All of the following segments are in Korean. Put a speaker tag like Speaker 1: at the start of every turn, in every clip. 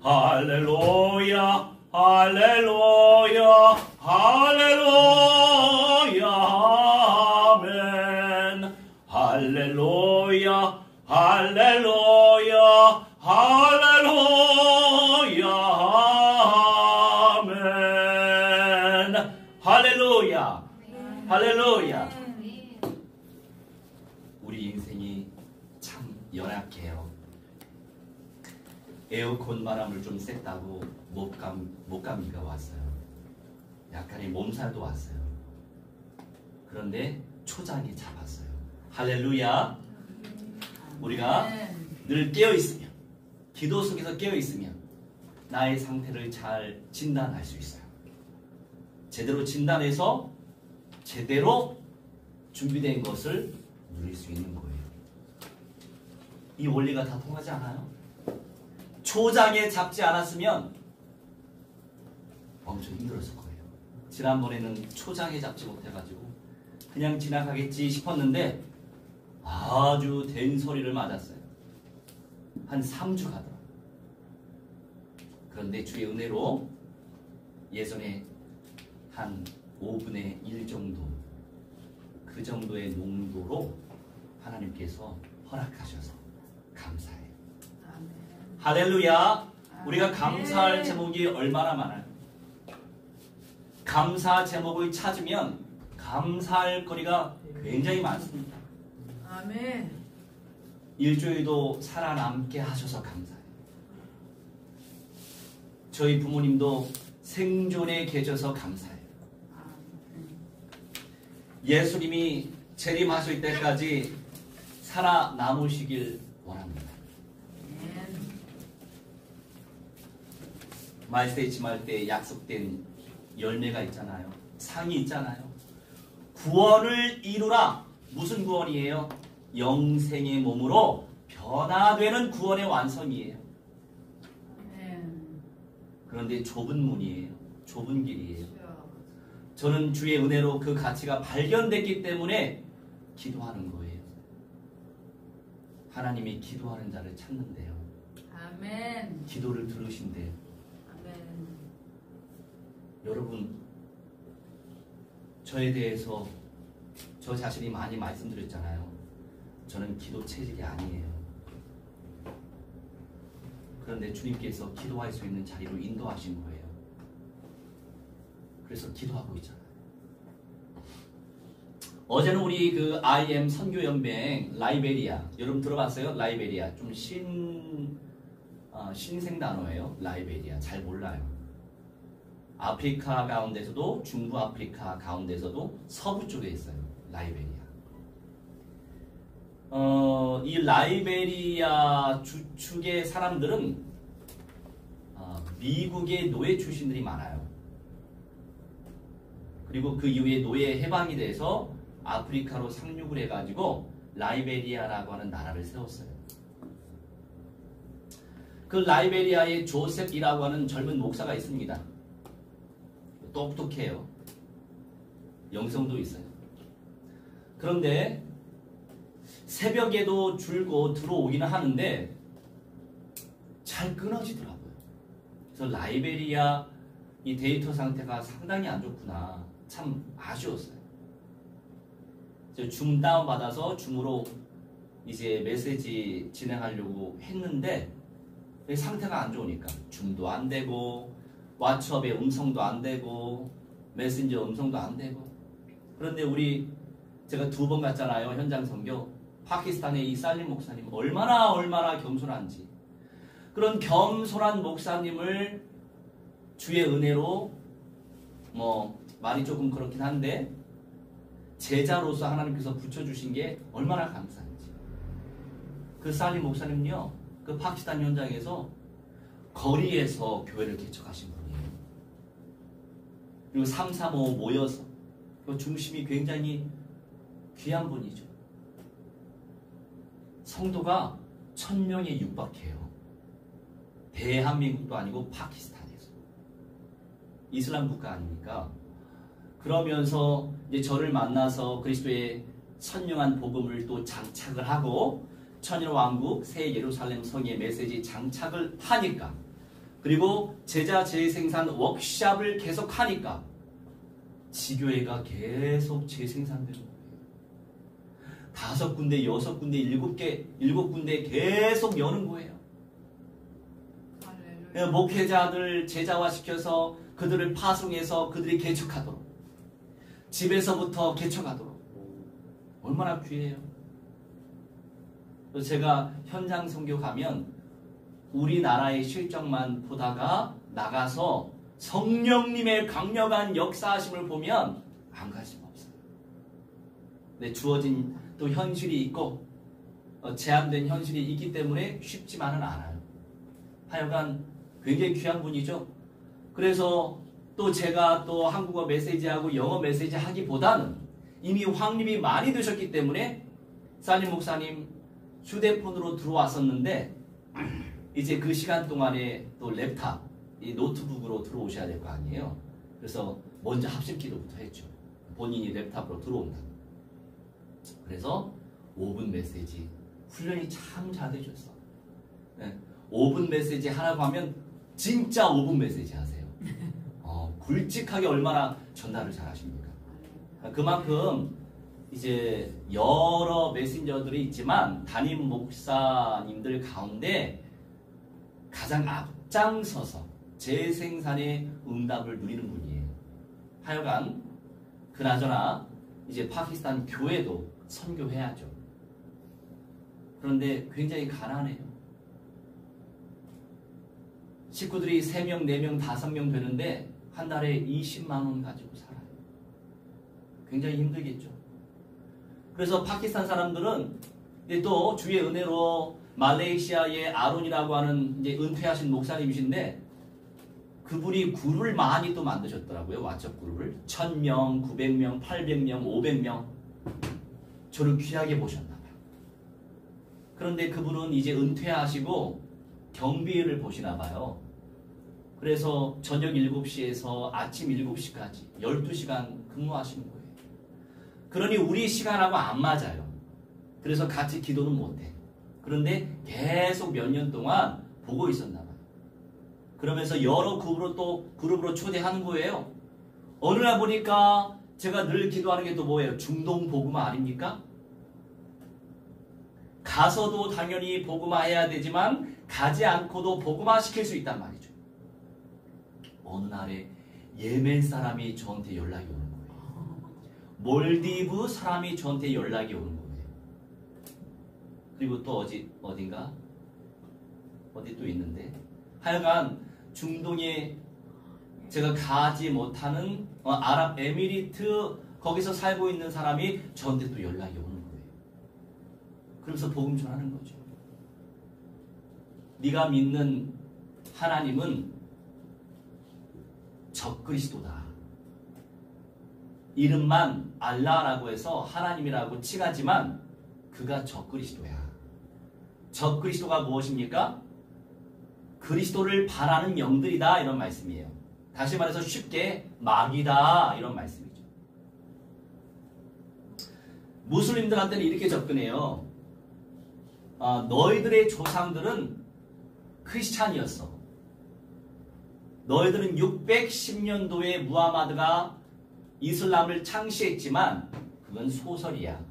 Speaker 1: 할렐루야 할렐루야 할렐루야 아멘 할렐루야 할렐루야 할렐루야 아멘 할렐루야 할렐루야. 우리 인생이 참 연약해요. 에어컨 바람을 좀 쐈다고 목감기가 왔어요. 약간의 몸살도 왔어요. 그런데 초장이 잡았어요. 할렐루야. 우리가 늘 깨어있으면, 기도 속에서 깨어있으면 나의 상태를 잘 진단할 수 있어요. 제대로 진단해서 제대로 준비된 것을 누릴 수 있는 거예요. 이 원리가 다 통하지 않아요? 초장에 잡지 않았으면 엄청 힘들었을 거예요. 지난번에는 초장에 잡지 못해가지고 그냥 지나가겠지 싶었는데 아주 된소리를 맞았어요. 한 3주 가더라고요. 그런데 주의 은혜로 예전에 한 5분의 1 정도, 그 정도의 농도로 하나님께서 허락하셔서 감사해요. 아멘. 할렐루야. 우리가 감사할 제목이 얼마나 많아요. 감사 제목을 찾으면 감사할 거리가 굉장히 많습니다.
Speaker 2: 아멘.
Speaker 1: 일주일도 살아남게 하셔서 감사해요. 저희 부모님도 생존에 계셔서 감사해요. 예수님이 재림하실 때까지 살아남으시길 원합니다. 말세 지말 때 약속된 열매가 있잖아요. 상이 있잖아요. 구원을 이루라. 무슨 구원이에요? 영생의 몸으로 변화되는 구원의 완성이에요. 그런데 좁은 문이에요. 좁은 길이에요. 저는 주의 은혜로 그 가치가 발견됐기 때문에 기도하는 거예요. 하나님이 기도하는 자를 찾는데요.
Speaker 2: 아멘.
Speaker 1: 기도를 들으신대요.
Speaker 2: 아멘.
Speaker 1: 여러분, 저에 대해서 저 자신이 많이 말씀드렸잖아요. 저는 기도 체질이 아니에요. 그런데 주님께서 기도할 수 있는 자리로 인도하신 거예요. 그래서 기도하고 있잖아요. 어제는 우리 그 IM 선교연맹 라이베리아, 여러분 들어봤어요? 라이베리아 좀 신생 단어예요. 라이베리아 잘 몰라요. 아프리카 가운데서도, 중부 아프리카 가운데서도 서부 쪽에 있어요. 라이베리아. 이 라이베리아 주축의 사람들은 미국의 노예 출신들이 많아요. 그리고 그 이후에 노예 해방이 돼서 아프리카로 상륙을 해가지고 라이베리아라고 하는 나라를 세웠어요. 그 라이베리아의 조셉이라고 하는 젊은 목사가 있습니다. 똑똑해요. 영성도 있어요. 그런데 새벽에도 줄고 들어오기는 하는데 잘 끊어지더라고요. 그래서 라이베리아 이 데이터 상태가 상당히 안 좋구나. 참 아쉬웠어요. 줌 다운 받아서 줌으로 이제 메시지 진행하려고 했는데 상태가 안 좋으니까 줌도 안 되고 왓츠업에 음성도 안 되고 메신저 음성도 안 되고. 그런데 제가 2번 갔잖아요. 현장 선교. 파키스탄의 이 살림 목사님 얼마나 겸손한지. 그런 겸손한 목사님을 주의 은혜로 말이 조금 그렇긴 한데 제자로서 하나님께서 붙여주신 게 얼마나 감사한지. 그 살림 목사님은요, 그 파키스탄 현장에서 거리에서 교회를 개척하신 분이에요. 그리고 3, 4, 5 모여서 그 중심이 굉장히 귀한 분이죠. 성도가 1000명에 육박해요. 대한민국도 아니고 파키스탄에서. 이슬람 국가 아닙니까? 그러면서 이제 저를 만나서 그리스도의 선명한 복음을 또 장착을 하고 천일왕국 새 예루살렘 성의 메시지 장착을 하니까 그리고 제자 재생산 워크샵을 계속 하니까 지교회가 계속 재생산되는 거예요. 5군데, 6군데, 7군데 계속 여는 거예요.
Speaker 2: 할렐루야.
Speaker 1: 목회자들 제자화시켜서 그들을 파송해서 그들이 개척하도록, 집에서부터 개척하도록. 얼마나 귀해요. 제가 현장 선교 가면 우리나라의 실정만 보다가 나가서 성령님의 강력한 역사하심을 보면 안 갈 수가 없어요. 근데 주어진 또 현실이 있고 제한된 현실이 있기 때문에 쉽지만은 않아요. 하여간 굉장히 귀한 분이죠. 그래서 또 제가 또 한국어 메시지하고 영어 메시지 하기보다는 이미 확립이 많이 되셨기 때문에 사님 목사님 휴대폰으로 들어왔었는데 이제 그 시간 동안에 또 랩탑, 이 노트북으로 들어오셔야 될 거 아니에요. 그래서 먼저 합심 기도부터 했죠. 본인이 랩탑으로 들어온다. 그래서 5분 메시지 훈련이 참 잘 되셨어. 네. 5분 메시지 하라고 하면 진짜 5분 메시지 하세요. 굵직하게 얼마나 전달을 잘 하십니까? 그만큼 이제 여러 메신저들이 있지만 담임 목사님들 가운데 가장 앞장서서 재생산의 응답을 누리는 분이에요. 하여간 그나저나 이제 파키스탄 교회도 선교해야죠. 그런데 굉장히 가난해요. 식구들이 3명, 4명, 5명 되는데 한 달에 20만 원 가지고 살아요. 굉장히 힘들겠죠. 그래서 파키스탄 사람들은 또 주의 은혜로 말레이시아의 아론이라고 하는 이제 은퇴하신 목사님이신데 그분이 그룹을 많이 또 만드셨더라고요. 왓츠업 그룹을 1000명, 900명, 800명, 500명 저를 귀하게 보셨나 봐요. 그런데 그분은 이제 은퇴하시고 경비를 보시나 봐요. 그래서 저녁 7시에서 아침 7시까지 12시간 근무하시는 거예요. 그러니 우리 시간하고 안 맞아요. 그래서 같이 기도는 못해. 그런데 계속 몇 년 동안 보고 있었나 봐요. 그러면서 여러 그룹으로 초대하는 거예요. 어느 날 보니까 제가 늘 기도하는 게 또 뭐예요? 중동 복음화 아닙니까? 가서도 당연히 복음화 해야 되지만 가지 않고도 복음화 시킬 수 있단 말이죠. 어느 날에 예멘 사람이 저한테 연락이 오는 거예요. 몰디브 사람이 저한테 연락이 오는 거예요. 그리고 또 어딘가? 어디 또 있는데 하여간 중동에 제가 가지 못하는 아랍에미리트 거기서 살고 있는 사람이 저한테 또 연락이 오는 거예요. 그러면서 복음 전하는 거죠. 네가 믿는 하나님은 적그리스도다. 이름만 알라라고 해서 하나님이라고 칭하지만 그가 적그리스도야. 적그리스도가 무엇입니까? 그리스도를 바라는 영들이다 이런 말씀이에요. 다시 말해서 쉽게 마귀다 이런 말씀이죠. 무슬림들한테는 이렇게 접근해요. 너희들의 조상들은 크리스찬이었어. 너희들은 610년도에 무하마드가 이슬람을 창시했지만 그건 소설이야.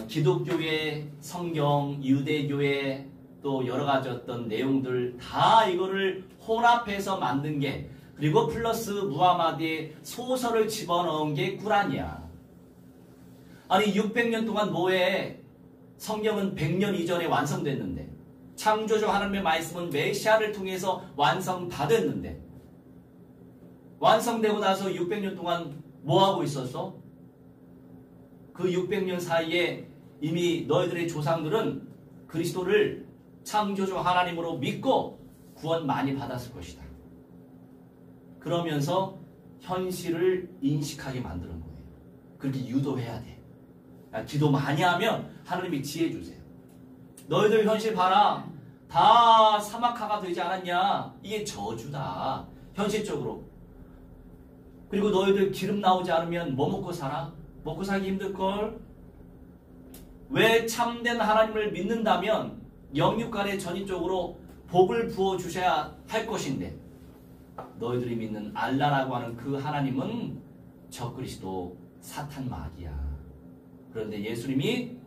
Speaker 1: 기독교의 성경, 유대교의 또 여러 가지 어떤 내용들 다 이거를 혼합해서 만든 게 그리고 플러스 무하마드의 소설을 집어넣은 게 꾸란이야. 아니 600년 동안 뭐해? 성경은 100년 이전에 완성됐는데 창조주 하나님의 말씀은 메시아를 통해서 완성 다 됐는데 완성되고 나서 600년 동안 뭐하고 있었어? 그 600년 사이에 이미 너희들의 조상들은 그리스도를 창조주 하나님으로 믿고 구원 많이 받았을 것이다. 그러면서 현실을 인식하게 만드는 거예요. 그렇게 유도해야 돼. 기도 많이 하면 하나님이 지혜 주세요. 너희들 현실 봐라. 다 사막화가 되지 않았냐? 이게 저주다. 현실적으로. 그리고 너희들 기름 나오지 않으면 뭐 먹고 살아? 먹고 살기 힘들걸? 왜 참된 하나님을 믿는다면 영육간에 전인적으로 복을 부어 주셔야 할 것인데 너희들이 믿는 알라라고 하는 그 하나님은 적그리스도 사탄 마귀야. 그런데 예수님이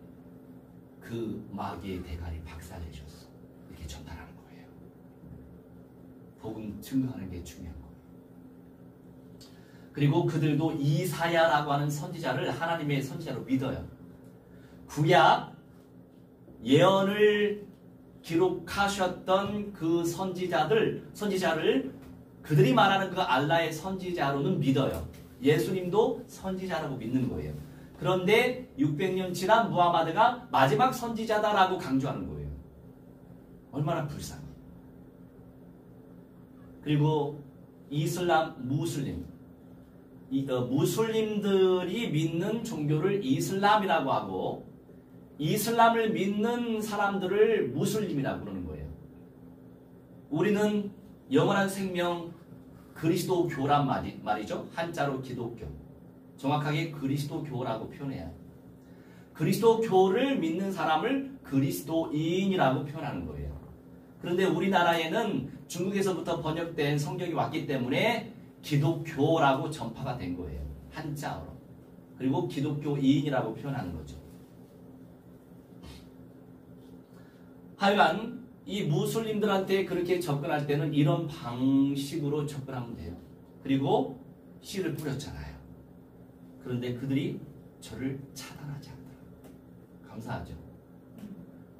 Speaker 1: 그 마귀의 대가리 박살내 줬어. 이렇게 전달하는 거예요. 복음 증거하는 게 중요한 거예요. 그리고 그들도 이사야라고 하는 선지자를 하나님의 선지자로 믿어요. 구약 예언을 기록하셨던 그 선지자를 그들이 말하는 그 알라의 선지자로는 믿어요. 예수님도 선지자라고 믿는 거예요. 그런데 600년 지난 무하마드가 마지막 선지자다라고 강조하는 거예요. 얼마나 불쌍해. 그리고 이슬람, 무슬림들이 믿는 종교를 이슬람이라고 하고 이슬람을 믿는 사람들을 무슬림이라고 부르는 거예요. 우리는 영원한 생명 그리스도교란 말이죠. 한자로 기독교. 정확하게 그리스도교라고 표현해야 해요. 그리스도교를 믿는 사람을 그리스도인이라고 표현하는 거예요. 그런데 우리나라에는 중국에서부터 번역된 성경이 왔기 때문에 기독교라고 전파가 된 거예요. 한자어로. 그리고 기독교인이라고 표현하는 거죠. 하여간 이 무슬림들한테 그렇게 접근할 때는 이런 방식으로 접근하면 돼요. 그리고 씨를 뿌렸잖아요. 그런데 그들이 저를 차단하지 않더라고요. 감사하죠.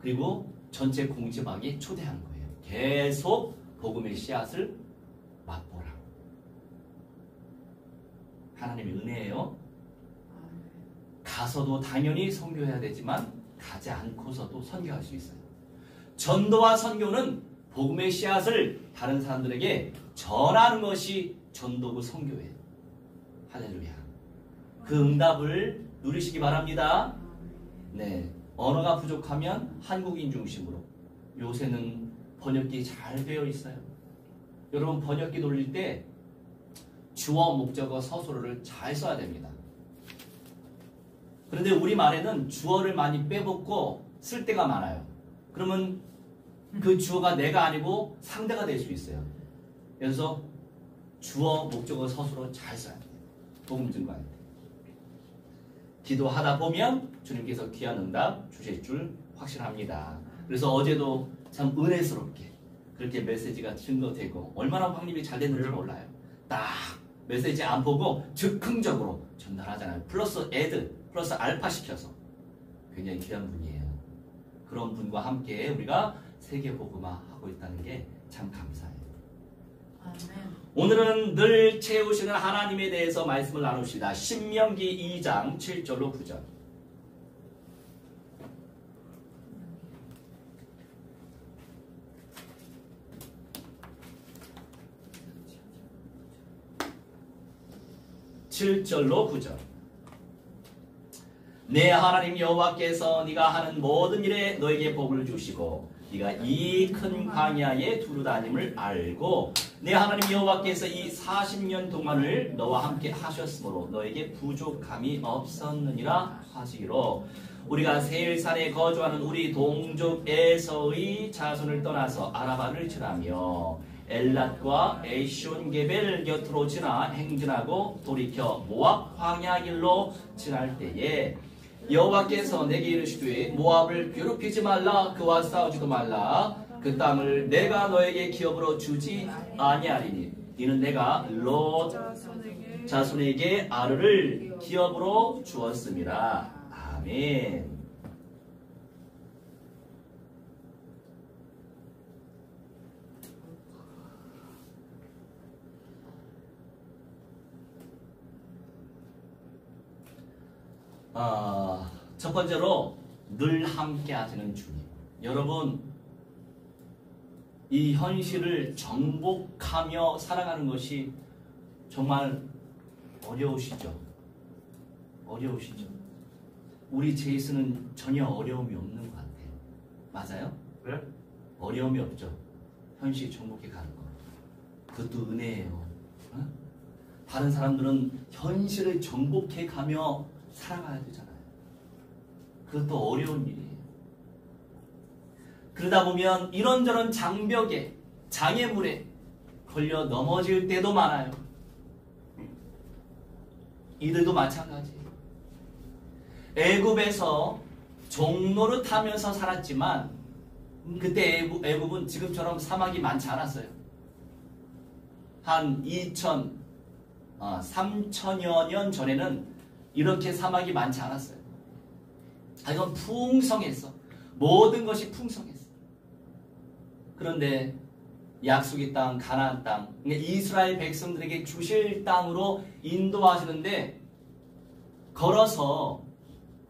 Speaker 1: 그리고 전체 공지방에 초대하는 거예요. 계속 복음의 씨앗을 맛보라. 하나님의 은혜예요. 가서도 당연히 선교해야 되지만 가지 않고서도 선교할 수 있어요. 전도와 선교는 복음의 씨앗을 다른 사람들에게 전하는 것이 전도고 선교예요. 할렐루야. 그 응답을 누리시기 바랍니다. 네, 언어가 부족하면 한국인 중심으로. 요새는 번역기 잘 되어 있어요. 여러분 번역기 돌릴 때 주어, 목적어, 서술어를 잘 써야 됩니다. 그런데 우리말에는 주어를 많이 빼먹고 쓸 때가 많아요. 그러면 그 주어가 내가 아니고 상대가 될 수 있어요. 그래서 주어, 목적어, 서술어 잘 써야 돼요. 복음 증거할 때. 기도하다 보면 주님께서 귀한 응답 주실 줄 확신합니다. 그래서 어제도 참 은혜스럽게 그렇게 메시지가 증거되고 얼마나 확립이 잘 됐는지 몰라요. 딱 메시지 안 보고 즉흥적으로 전달하잖아요. 플러스 애드, 플러스 알파 시켜서. 굉장히 귀한 분이에요. 그런 분과 함께 우리가 세계 복음화 하고 있다는 게 참 감사해요.
Speaker 2: 아멘.
Speaker 1: 오늘은 늘 채우시는 하나님에 대해서 말씀을 나눕시다. 신명기 2장 7절로 9절. 내 하나님 여호와께서 네가 하는 모든 일에 너에게 복을 주시고 네가 이 큰 광야에 두루 다님을 알고 내 하나님 여호와께서 이 40년 동안을 너와 함께 하셨으므로 너에게 부족함이 없었느니라 하시기로 우리가 세일산에 거주하는 우리 동족 에서의 자손을 떠나서 아라바를 지나며 엘랏과 에시온게벨 곁으로 지나 행진하고 돌이켜 모압 광야 길로 지날 때에 여호와께서 내게 이르시되 모압을 괴롭히지 말라 그와 싸우지도 말라 그 땅을 내가 너에게 기업으로 주지 아니하리니 이는 내가 롯 자손에게 아르를 기업으로 주었습니다. 아멘. 첫 번째로 늘 함께 하시는 주님. 여러분 이 현실을 정복하며 살아가는 것이 정말 어려우시죠? 어려우시죠? 우리 제이스는 전혀 어려움이 없는 것 같아요. 맞아요?
Speaker 3: 네?
Speaker 1: 어려움이 없죠. 현실 정복해 가는 거. 그것도 은혜예요. 어? 다른 사람들은 현실을 정복해 가며 살아가야 되잖아요. 그것도 어려운 일이에요. 그러다 보면 이런저런 장벽에, 장애물에 걸려 넘어질 때도 많아요. 이들도 마찬가지예요. 애굽에서 종노릇 하면서 살았지만 그때 애굽은 지금처럼 사막이 많지 않았어요. 한 3천여 년 전에는 이렇게 사막이 많지 않았어요. 이건 풍성했어. 모든 것이 풍성했어. 그런데 약속의 땅, 가나안 땅, 이스라엘 백성들에게 주실 땅으로 인도하시는데 걸어서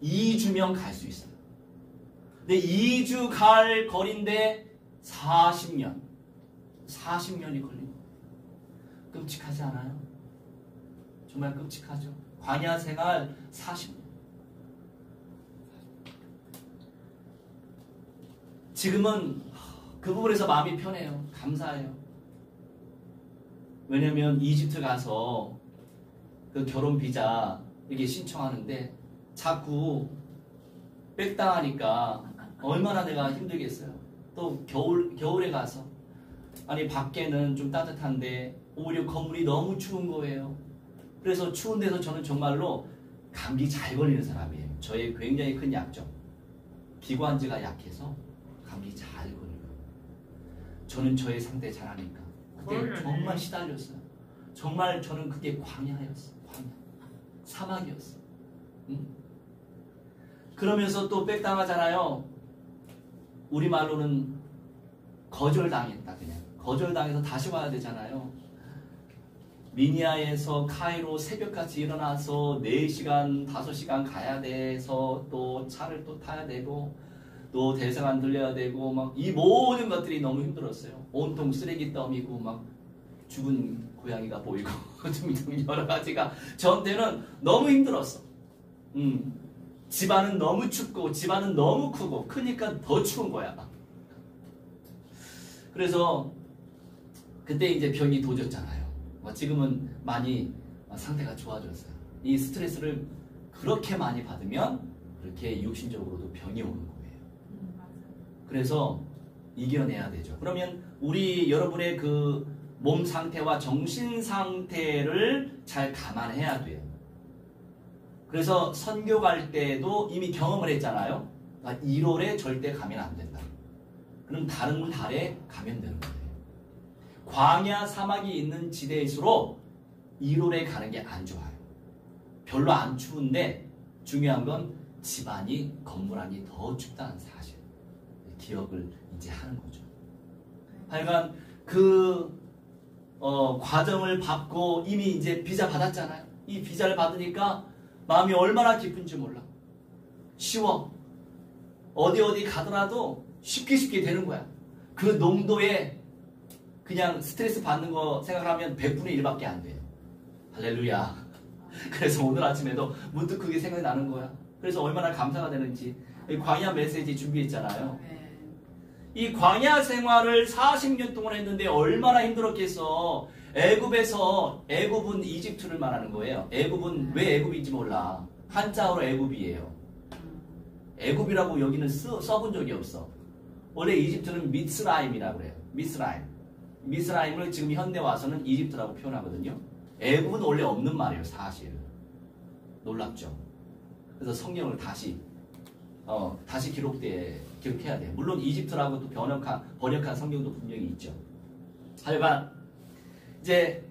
Speaker 1: 2주면 갈 수 있어요. 근데 2주 갈 거리인데 40년이 걸린 거예요. 끔찍하지 않아요? 정말 끔찍하죠. 광야 생활 40년. 지금은 그 부분에서 마음이 편해요. 감사해요. 왜냐면 이집트 가서 그 결혼 비자 이게 신청하는데 자꾸 빽당하니까 얼마나 내가 힘들겠어요. 또 겨울에 가서 아니 밖에는 좀 따뜻한데 오히려 건물이 너무 추운 거예요. 그래서 추운 데서 저는 정말로 감기 잘 걸리는 사람이에요. 저의 굉장히 큰 약점. 기관지가 약해서 감기 잘 걸려요. 저는 저의 상태 잘 아니까. 그때 정말 시달렸어요. 정말 저는 그게 광야였어요. 광야. 사막이었어요. 응? 그러면서 또 빽당하잖아요. 우리말로는 거절당했다. 그냥 거절당해서 다시 와야 되잖아요. 미니아에서 카이로 새벽같이 일어나서 4시간, 5시간 가야 돼서 또 차를 또 타야 되고 또 대사관 들려야 되고 막 이 모든 것들이 너무 힘들었어요. 온통 쓰레기 더미고 막 죽은 고양이가 보이고 등등 여러 가지가 저한테는 너무 힘들었어. 집안은 너무 춥고 집안은 너무 크고 크니까 더 추운 거야. 그래서 그때 이제 병이 도졌잖아요. 지금은 많이 상태가 좋아졌어요. 이 스트레스를 그렇게 많이 받으면 그렇게 육신적으로도 병이 오는 거예요. 그래서 이겨내야 되죠. 그러면 우리 여러분의 그 몸 상태와 정신 상태를 잘 감안해야 돼요. 그래서 선교 갈 때도 이미 경험을 했잖아요. 1월에 절대 가면 안 된다. 그럼 다른 달에 가면 되는 거예요. 광야 사막이 있는 지대일수록 1월에 가는 게 안 좋아요. 별로 안 추운데 중요한 건 집안이 건물 안이 더 춥다는 사실. 기억을 이제 하는 거죠. 하여간 그 과정을 받고 이미 이제 비자 받았잖아요. 이 비자를 받으니까 마음이 얼마나 기쁜지 몰라. 쉬워. 어디 가더라도 쉽게 되는 거야. 그 농도에 그냥 스트레스 받는 거 생각하면 100분의 1밖에 안 돼요. 할렐루야. 그래서 오늘 아침에도 문득 그게 생각이 나는 거야. 그래서 얼마나 감사가 되는지 광야 메시지 준비했잖아요. 이 광야 생활을 40년 동안 했는데 얼마나 힘들었겠어. 애굽은 이집트를 말하는 거예요. 애굽은 왜 애굽인지 몰라. 한자어로 애굽이에요. 애굽이라고 여기는 써본 적이 없어. 원래 이집트는 미스라임이라고 그래요. 미스라임을 지금 현대 와서는 이집트라고 표현하거든요. 애굽은 원래 없는 말이에요. 사실. 놀랍죠. 그래서 성경을 다시 기록해야 돼요. 물론 이집트라고 또 번역한 성경도 분명히 있죠. 하여간 이제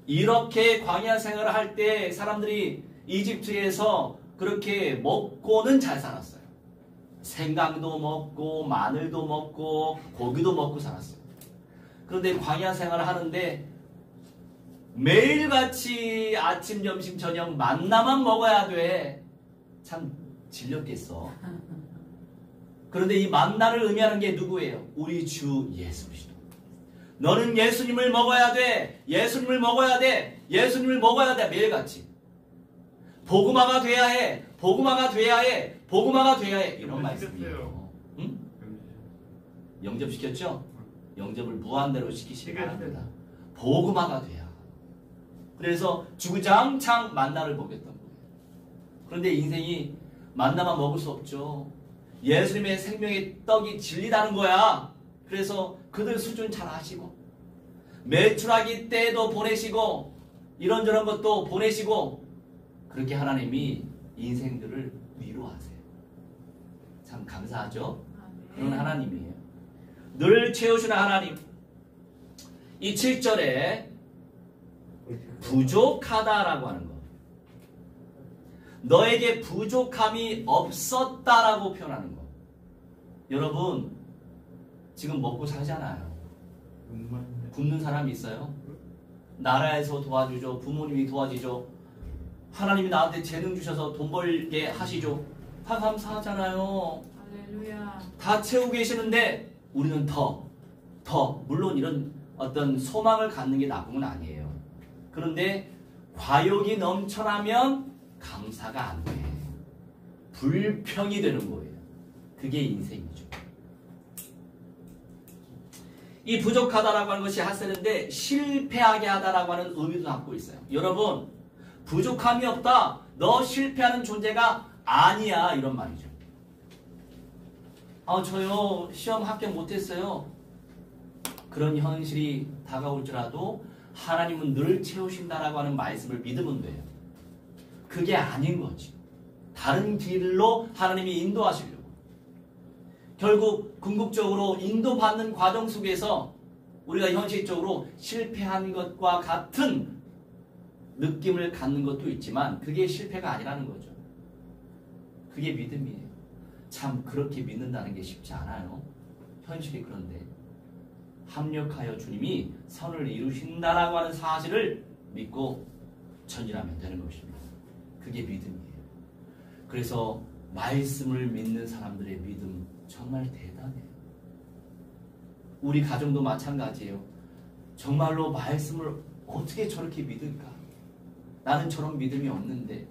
Speaker 1: 이렇게 광야 생활을 할 때 사람들이 이집트에서 그렇게 먹고는 잘 살았어요. 생강도 먹고 마늘도 먹고 고기도 먹고 살았어요. 그런데 광야 생활을 하는데 매일같이 아침, 점심, 저녁 만나만 먹어야 돼. 참 질렸겠어. 그런데 이 만나를 의미하는 게 누구예요? 우리 주 예수 그리스도. 너는 예수님을 먹어야 돼. 예수님을 먹어야 돼. 예수님을 먹어야 돼. 매일같이. 복음화가 돼야 해. 복음화가 돼야 해. 복음화가 돼야 해. 이런 말씀이에요. 응? 영접시켰죠? 영접을 무한대로 시키시기 바랍니다. 복음화가 돼야. 그래서 주구장창 만나를 먹였던 거예요. 그런데 인생이 만나만 먹을 수 없죠. 예수님의 생명의 떡이 진리다는 거야. 그래서 그들 수준 잘 아시고 매출하기 때도 보내시고 이런저런 것도 보내시고 그렇게 하나님이 인생들을 위로하세요. 참 감사하죠? 그런 하나님이에요. 늘 채우시는 하나님. 이 7절에 부족하다라고 하는 거. 너에게 부족함이 없었다라고 표현하는 거. 여러분 지금 먹고 살잖아요. 굶는 사람이 있어요? 나라에서 도와주죠. 부모님이 도와주죠. 하나님이 나한테 재능 주셔서 돈 벌게 하시죠. 다 감사하잖아요.
Speaker 2: 할렐루야.
Speaker 1: 다 채우고 계시는데 우리는 더 물론 이런 어떤 소망을 갖는 게 나쁜 건 아니에요. 그런데 과욕이 넘쳐나면 감사가 안 돼. 불평이 되는 거예요. 그게 인생이죠. 이 부족하다라고 하는 것이 핫세는데 실패하게 하다라고 하는 의미도 갖고 있어요. 여러분 부족함이 없다. 너 실패하는 존재가 아니야. 이런 말이죠. 저요 시험 합격 못했어요. 그런 현실이 다가올지라도 하나님은 늘 채우신다라고 하는 말씀을 믿으면 돼요. 그게 아닌 거지. 다른 길로 하나님이 인도하시려고. 결국 궁극적으로 인도받는 과정 속에서 우리가 현실적으로 실패한 것과 같은 느낌을 갖는 것도 있지만 그게 실패가 아니라는 거죠. 그게 믿음이에요. 참 그렇게 믿는다는 게 쉽지 않아요. 현실이 그런데 합력하여 주님이 선을 이루신다라고 하는 사실을 믿고 전진하면 되는 것입니다. 그게 믿음이에요. 그래서 말씀을 믿는 사람들의 믿음 정말 대단해요. 우리 가정도 마찬가지예요. 정말로 말씀을 어떻게 저렇게 믿을까? 나는 저런 믿음이 없는데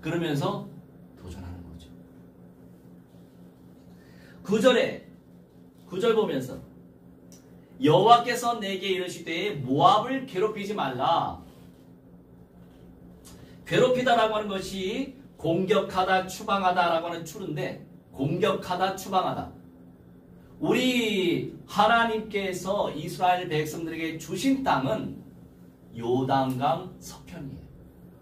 Speaker 1: 그러면서 도전하는 거죠. 9절 보면서 여호와께서 내게 이르시되 모압을 괴롭히지 말라. 괴롭히다라고 하는 것이 공격하다, 추방하다라고 하는 추른데 공격하다, 추방하다. 우리 하나님께서 이스라엘 백성들에게 주신 땅은 요단강 서편이에요.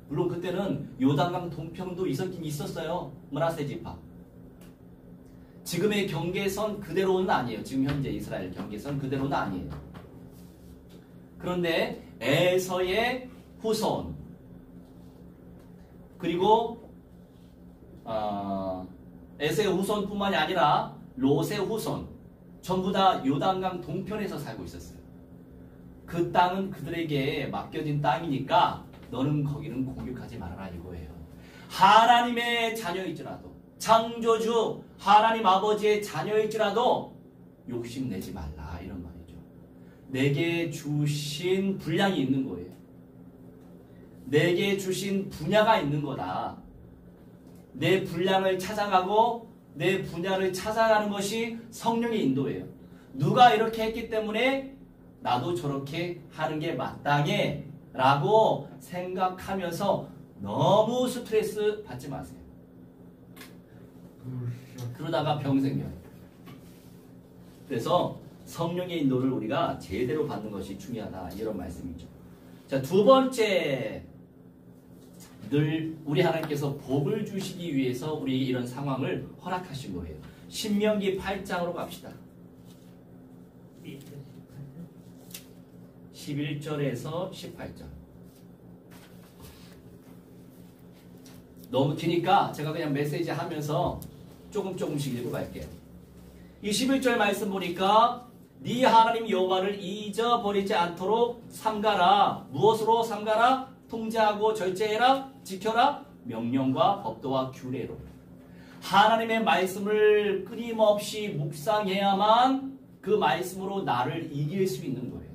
Speaker 1: 물론 그때는 요단강 동편도 있었긴 있었어요. 므낫세 지파. 지금의 경계선 그대로는 아니에요. 지금 현재 이스라엘 경계선 그대로는 아니에요. 그런데 에서의 후손 그리고 에서의 후손뿐만이 아니라 롯의 후손 전부 다 요단강 동편에서 살고 있었어요. 그 땅은 그들에게 맡겨진 땅이니까 너는 거기는 공격하지 말아라 이거예요. 하나님의 자녀일지라도 창조주 하나님 아버지의 자녀일지라도 욕심내지 말라 이런 말이죠. 내게 주신 분량이 있는 거예요. 내게 주신 분야가 있는 거다. 내 분량을 찾아가고 내 분야를 찾아가는 것이 성령의 인도예요. 누가 이렇게 했기 때문에 나도 저렇게 하는 게 마땅해 라고 생각하면서 너무 스트레스 받지 마세요. 그러다가 병 생겨요. 그래서 성령의 인도를 우리가 제대로 받는 것이 중요하다 이런 말씀이죠. 자, 두 번째, 늘 우리 하나님께서 복을 주시기 위해서 우리에게 이런 상황을 허락하신 거예요. 신명기 8장으로 갑시다. 11절에서 18절. 너무 기니까 제가 그냥 메시지 하면서 조금씩 읽어갈게요. 이 11절 말씀 보니까 네 하나님 여호와를 잊어버리지 않도록 삼가라. 무엇으로 삼가라? 통제하고 절제해라. 지켜라. 명령과 법도와 규례로. 하나님의 말씀을 끊임없이 묵상해야만 그 말씀으로 나를 이길 수 있는 거예요.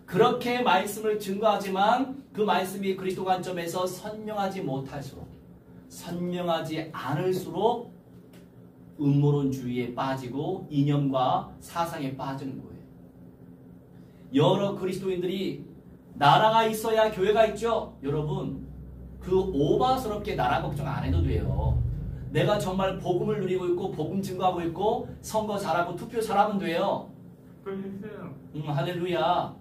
Speaker 1: 그렇게 말씀을 증거하지만 그 말씀이 그리스도 관점에서 선명하지 못할수록, 선명하지 않을수록 음모론주의에 빠지고 이념과 사상에 빠지는 거예요. 여러 그리스도인들이 나라가 있어야 교회가 있죠. 여러분, 그 오바스럽게 나라 걱정 안 해도 돼요. 내가 정말 복음을 누리고 있고 복음 증거하고 있고 선거 잘하고 투표 잘하면 돼요.
Speaker 3: 그러셨어요.
Speaker 1: 할렐루야.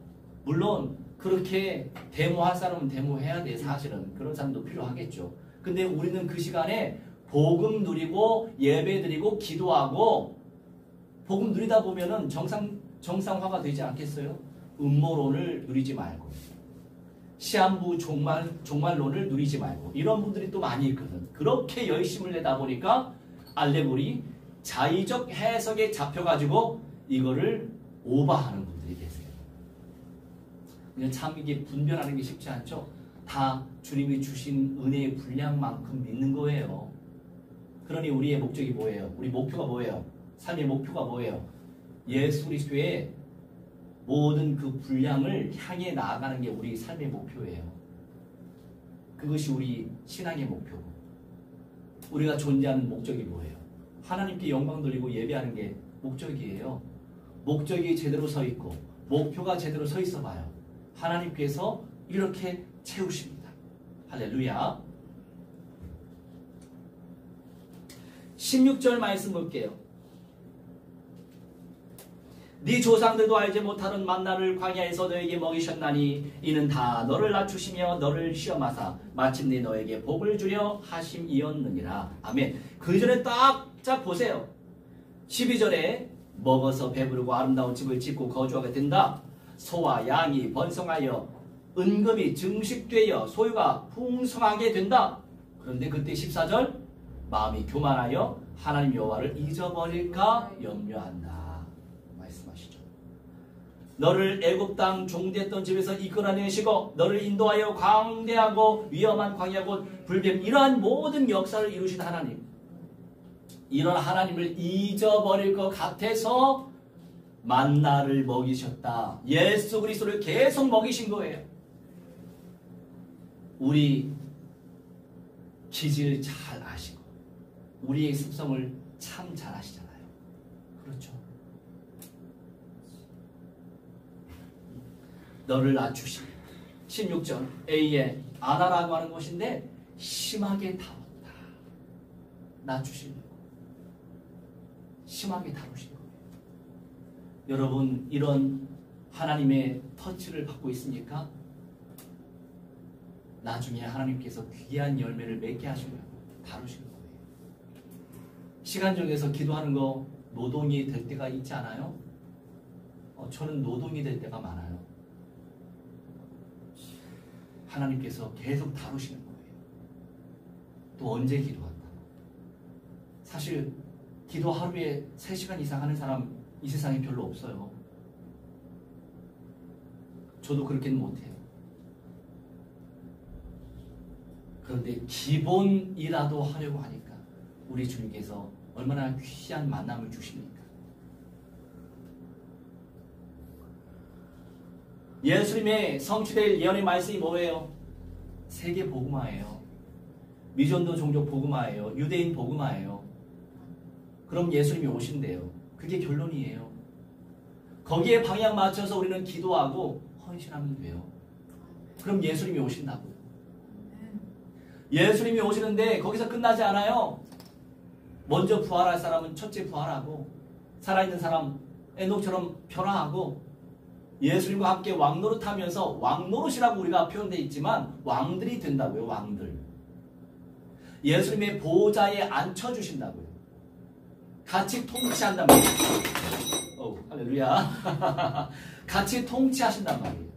Speaker 1: 물론 그렇게 데모할 사람은 데모해야 돼. 사실은 그런 사람도 필요하겠죠. 근데 우리는 그 시간에 복음 누리고 예배 드리고 기도하고 복음 누리다 보면은 정상화가 되지 않겠어요? 음모론을 누리지 말고 시한부 종말론을 누리지 말고 이런 분들이 또 많이 있거든. 그렇게 열심을 내다 보니까 알레고리 자의적 해석에 잡혀가지고 이거를 오버하는 분들이 계세요. 그냥 참 이게 분별하는 게 쉽지 않죠. 다 주님이 주신 은혜의 분량만큼 믿는 거예요. 그러니 우리의 목적이 뭐예요? 우리 목표가 뭐예요? 삶의 목표가 뭐예요? 예수 그리스도의 모든 그 분량을 향해 나아가는 게 우리 삶의 목표예요. 그것이 우리 신앙의 목표고 우리가 존재하는 목적이 뭐예요? 하나님께 영광 돌리고 예배하는 게 목적이에요. 목적이 제대로 서 있고 목표가 제대로 서 있어 봐요. 하나님께서 이렇게 채우십니다. 할렐루야. 16절 말씀 볼게요. 네 조상들도 알지 못하는 만나를 광야에서 너에게 먹이셨나니 이는 다 너를 낮추시며 너를 시험하사 마침내 너에게 복을 주려 하심이었느니라. 아멘. 그 전에 딱 보세요. 12절에 먹어서 배부르고 아름다운 집을 짓고 거주하게 된다. 소와 양이 번성하여 은금이 증식되어 소유가 풍성하게 된다. 그런데 그때 14절 마음이 교만하여 하나님 여호와를 잊어버릴까 염려한다. 말씀하시죠. 너를 애굽 땅 종되었던 집에서 이끌어내시고 너를 인도하여 광대하고 위험한 광야 곧 불뱀 이러한 모든 역사를 이루신 하나님, 이런 하나님을 잊어버릴 것 같아서 만나를 먹이셨다. 예수 그리스도를 계속 먹이신 거예요. 우리 기질을 잘 아시고 우리의 습성을 참 잘 아시잖아요. 그렇죠. 너를 낮추시며 16절 A의 아나라고 하는 것인데 심하게 다뤘다. 낮추시려고 심하게 다루신 거예요. 여러분 이런 하나님의 터치를 받고 있습니까? 나중에 하나님께서 귀한 열매를 맺게 하시려고 다루신 거예요. 시간 정해서 기도하는 거 노동이 될 때가 있지 않아요? 저는 노동이 될 때가 많아요. 하나님께서 계속 다루시는 거예요. 또 언제 기도한다? 사실 기도 하루에 3시간 이상 하는 사람 이 세상에 별로 없어요. 저도 그렇게는 못해요. 그런데 기본이라도 하려고 하니까 우리 주님께서 얼마나 귀한 만남을 주십니까? 예수님의 성취될 예언의 말씀이 뭐예요? 세계 복음화예요. 미전도 종족 복음화예요. 유대인 복음화예요. 그럼 예수님이 오신대요. 그게 결론이에요. 거기에 방향 맞춰서 우리는 기도하고 헌신하면 돼요. 그럼 예수님이 오신다고요. 예수님이 오시는데 거기서 끝나지 않아요. 먼저 부활할 사람은 첫째 부활하고 살아있는 사람 에녹처럼 변화하고 예수님과 함께 왕노릇하면서 왕노릇이라고 우리가 표현되어 있지만 왕들이 된다고요. 왕들. 예수님의 보좌에 앉혀주신다고요. 같이 통치한단 말이에요. 할렐루야. 같이 통치하신단 말이에요.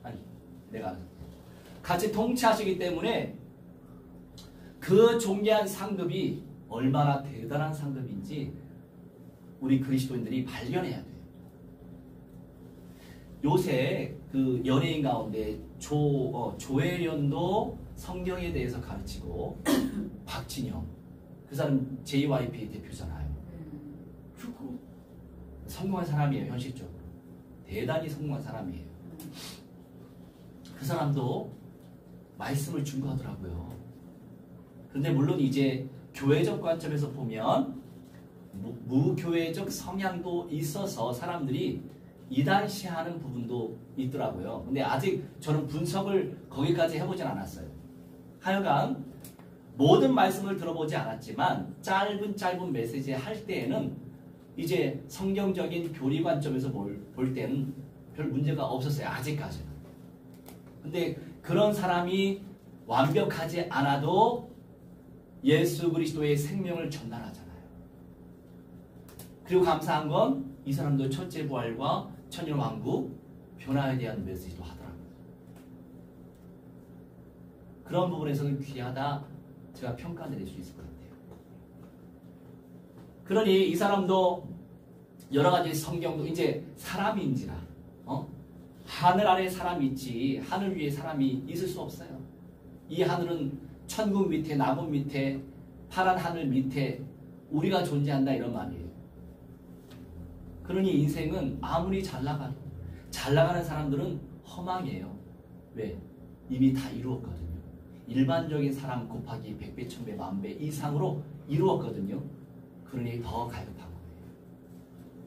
Speaker 1: 아니, 내가 같이 통치하시기 때문에 그 존귀한 상급이 얼마나 대단한 상급인지 우리 그리스도인들이 발견해야 돼요. 요새 그 연예인 가운데 조혜련도 성경에 대해서 가르치고 박진영 그 사람 JYP 대표잖아요. 그리고 성공한 사람이에요. 현실적으로 대단히 성공한 사람이에요. 그 사람도 말씀을 증거하더라고요. 그런데 물론 이제 교회적 관점에서 보면 무교회적 성향도 있어서 사람들이 이단시하는 부분도 있더라고요. 근데 아직 저는 분석을 거기까지 해보진 않았어요. 하여간 모든 말씀을 들어보지 않았지만 짧은 메시지 할 때에는 이제 성경적인 교리 관점에서 볼 때는 별 문제가 없었어요. 아직까지는. 근데 그런 사람이 완벽하지 않아도 예수 그리스도의 생명을 전달하잖아요. 그리고 감사한 건 이 사람도 첫째 부활과 천년왕국 변화에 대한 메시지도 하더라고요. 그런 부분에서는 귀하다 제가 평가 내릴 수 있을 것 같아요. 그러니 이 사람도 여러 가지 성경도 이제 사람인지라 하늘 아래 사람이 있지 하늘 위에 사람이 있을 수 없어요. 이 하늘은 천국 밑에 나무 밑에 파란 하늘 밑에 우리가 존재한다 이런 말이에요. 그러니 인생은 아무리 잘 나가는 사람들은 허망이에요. 왜? 이미 다 이루었거든요. 일반적인 사람 곱하기 100배, 1000배, 10,000배 이상으로 이루었거든요. 그러니 더 갈급한 거예요.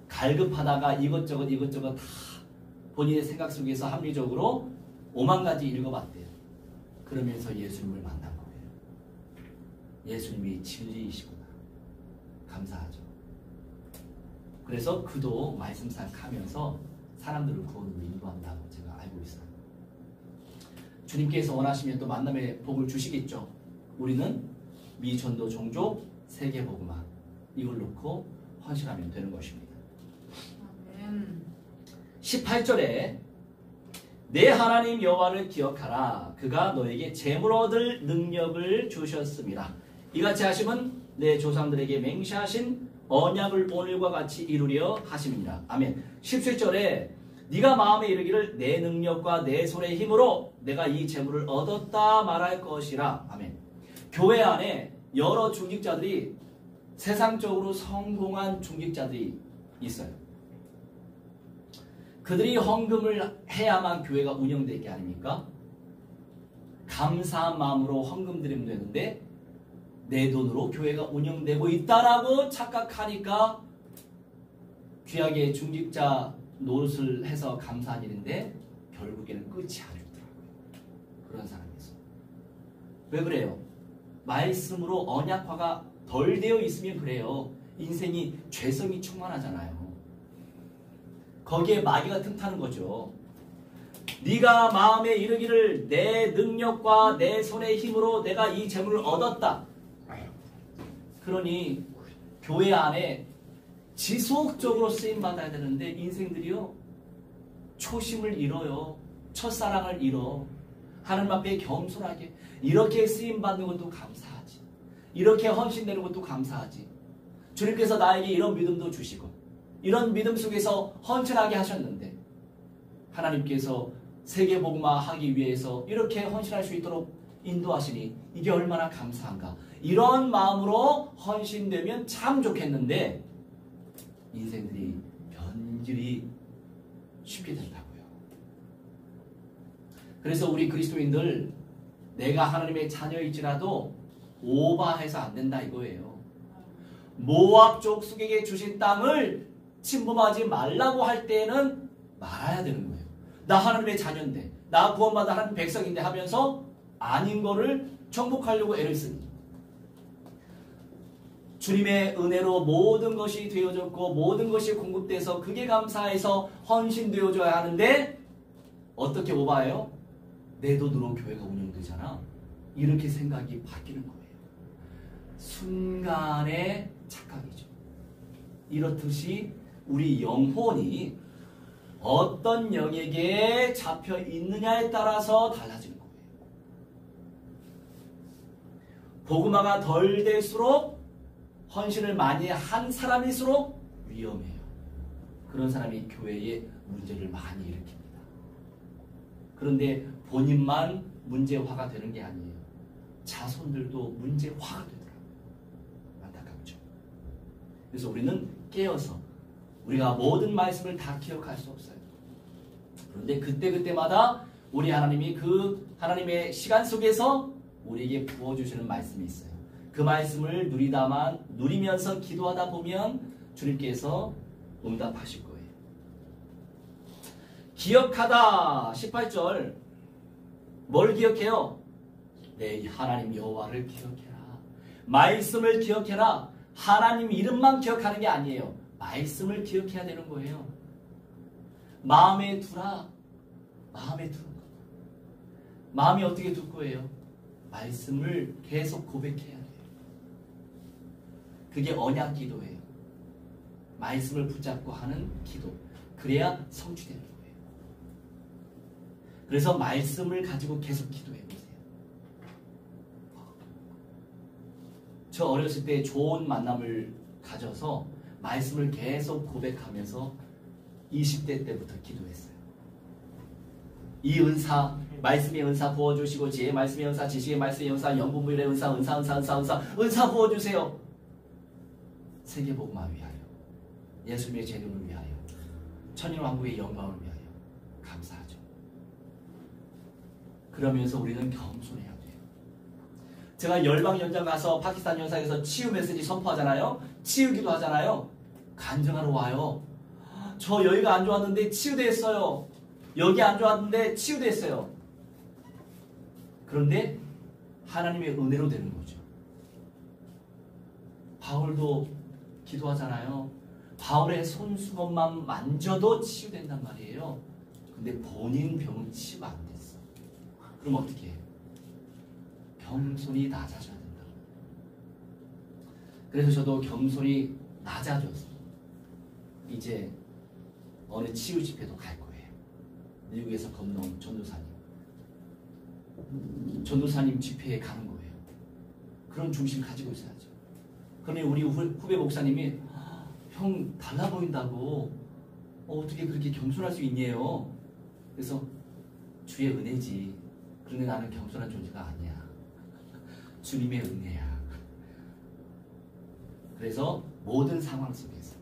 Speaker 1: 갈급하다가 이것저것 다 본인의 생각 속에서 합리적으로 5만 가지 읽어봤대요. 그러면서 예수님을 만난 거예요. 예수님이 진리이시구나. 감사하죠. 그래서 그도 말씀상하면서 사람들을 구원으로 인도한다고 제가 알고 있어요. 주님께서 원하시면 또 만남의 복을 주시겠죠. 우리는 미전도 종족 세계복음화 이걸 놓고 헌신하면 되는 것입니다.
Speaker 2: 아멘.
Speaker 1: 18절에 내 하나님 여호와를 기억하라. 그가 너에게 재물 얻을 능력을 주셨습니다. 이같이 하심은 내 조상들에게 맹세하신 언약을 오늘과 같이 이루려 하심이니라. 아멘. 17절에 네가 마음에 이르기를 내 능력과 내 손의 힘으로 내가 이 재물을 얻었다 말할 것이라. 아멘. 교회 안에 여러 중직자들이 세상적으로 성공한 중직자들이 있어요. 그들이 헌금을 해야만 교회가 운영될 게 아닙니까? 감사한 마음으로 헌금 드리면 되는데 내 돈으로 교회가 운영되고 있다라고 착각하니까 귀하게 중직자 노릇을 해서 감사한 일인데 결국에는 끝이 아니더라고요. 그런 사람이 있어요. 왜 그래요? 말씀으로 언약화가 덜 되어 있으면 그래요. 인생이 죄성이 충만하잖아요. 거기에 마귀가 틈타는 거죠. 네가 마음에 이르기를 내 능력과 내 손의 힘으로 내가 이 재물을 얻었다. 그러니 교회 안에 지속적으로 쓰임받아야 되는데 인생들이요 초심을 잃어요. 첫사랑을 잃어. 하나님 앞에 겸손하게 이렇게 쓰임받는 것도 감사하지. 이렇게 헌신되는 것도 감사하지. 주님께서 나에게 이런 믿음도 주시고 이런 믿음 속에서 헌신하게 하셨는데 하나님께서 세계복음화 하기 위해서 이렇게 헌신할 수 있도록 인도하시니 이게 얼마나 감사한가. 이런 마음으로 헌신되면 참 좋겠는데 인생들이 변질이 쉽게 된다고요. 그래서 우리 그리스도인들 내가 하나님의 자녀일지라도 오바해서 안 된다 이거예요. 모압 족속에게 주신 땅을 침범하지 말라고 할 때는 말아야 되는 거예요. 나 하나님의 자녀인데 나 구원받아 하나님 백성인데 하면서 아닌 거를 정복하려고 애를 쓰니 주님의 은혜로 모든 것이 되어졌고 모든 것이 공급돼서 그게 감사해서 헌신되어져야 하는데 어떻게 오바해요? 내 돈으로 교회가 운영되잖아. 이렇게 생각이 바뀌는 거예요. 순간의 착각이죠. 이렇듯이 우리 영혼이 어떤 영에게 잡혀 있느냐에 따라서 달라지는 거예요. 복음화가 덜 될수록 헌신을 많이 한 사람일수록 위험해요. 그런 사람이 교회에 문제를 많이 일으킵니다. 그런데 본인만 문제화가 되는 게 아니에요. 자손들도 문제화가 되더라고요. 안타깝죠. 그래서 우리는 깨어서 우리가 모든 말씀을 다 기억할 수 없어요. 그런데 그때마다 우리 하나님이 그 하나님의 시간 속에서 우리에게 부어주시는 말씀이 있어요. 그 말씀을 누리면서 기도하다 보면 주님께서 응답하실 거예요. 기억하다 18절 뭘 기억해요? 내 하나님 여호와를 기억해라. 말씀을 기억해라. 하나님 이름만 기억하는 게 아니에요. 말씀을 기억해야 되는 거예요. 마음에 두라. 마음에 두는 거. 마음이 어떻게 둘 거예요? 말씀을 계속 고백해야 돼요. 그게 언약 기도예요. 말씀을 붙잡고 하는 기도. 그래야 성취되는 거예요. 그래서 말씀을 가지고 계속 기도해 보세요. 저 어렸을 때 좋은 만남을 가져서 말씀을 계속 고백하면서 20대 때부터 기도했어요. 이 은사, 말씀의 은사 부어주시고 지혜의 말씀의 은사, 지식의 말씀의 은사, 영분별의 은사 부어주세요. 세계복음화 위하여, 예수님의 재림을 위하여, 천일왕국의 영광을 위하여 감사하죠. 그러면서 우리는 겸손해야 돼요. 제가 열방 연장 가서 파키스탄 연상에서 치유 메시지 선포하잖아요. 치유기도 하잖아요. 간증하러 와요. 저 여기가 안 좋았는데 치유됐어요. 여기 안 좋았는데 치유됐어요. 그런데 하나님의 은혜로 되는 거죠. 바울도 기도하잖아요. 바울의 손수건만 만져도 치유된단 말이에요. 근데 본인 병은 치유가 안 됐어. 그럼 어떻게 해요? 겸손히 낮아져야 된다. 그래서 저도 겸손히 낮아져서 이제 어느 치유 집회도 갈 거예요. 미국에서 건너온 전도사님 집회에 가는 거예요. 그런 중심 가지고 있어야죠. 그러니 우리 후배 목사님이 형 달라 보인다고 어떻게 그렇게 겸손할 수 있냐요. 그래서 주의 은혜지. 그런데 나는 겸손한 존재가 아니야. 주님의 은혜야. 그래서 모든 상황 속에서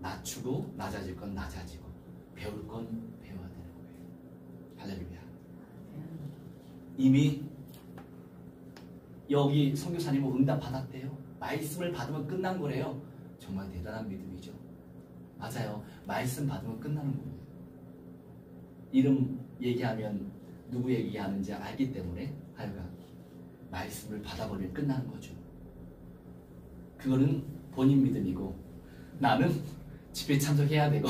Speaker 1: 낮추고 낮아질 건 낮아지고 배울 건 배워야 되는 거예요. 할렐루야. 이미 여기 선교사님은 응답 받았대요. 말씀을 받으면 끝난 거래요. 정말 대단한 믿음이죠. 맞아요. 말씀 받으면 끝나는 거예요. 이름 얘기하면 누구 얘기하는지 알기 때문에 하여간 말씀을 받아버리면 끝나는 거죠. 그거는 본인 믿음이고 나는 집회 참석해야 되고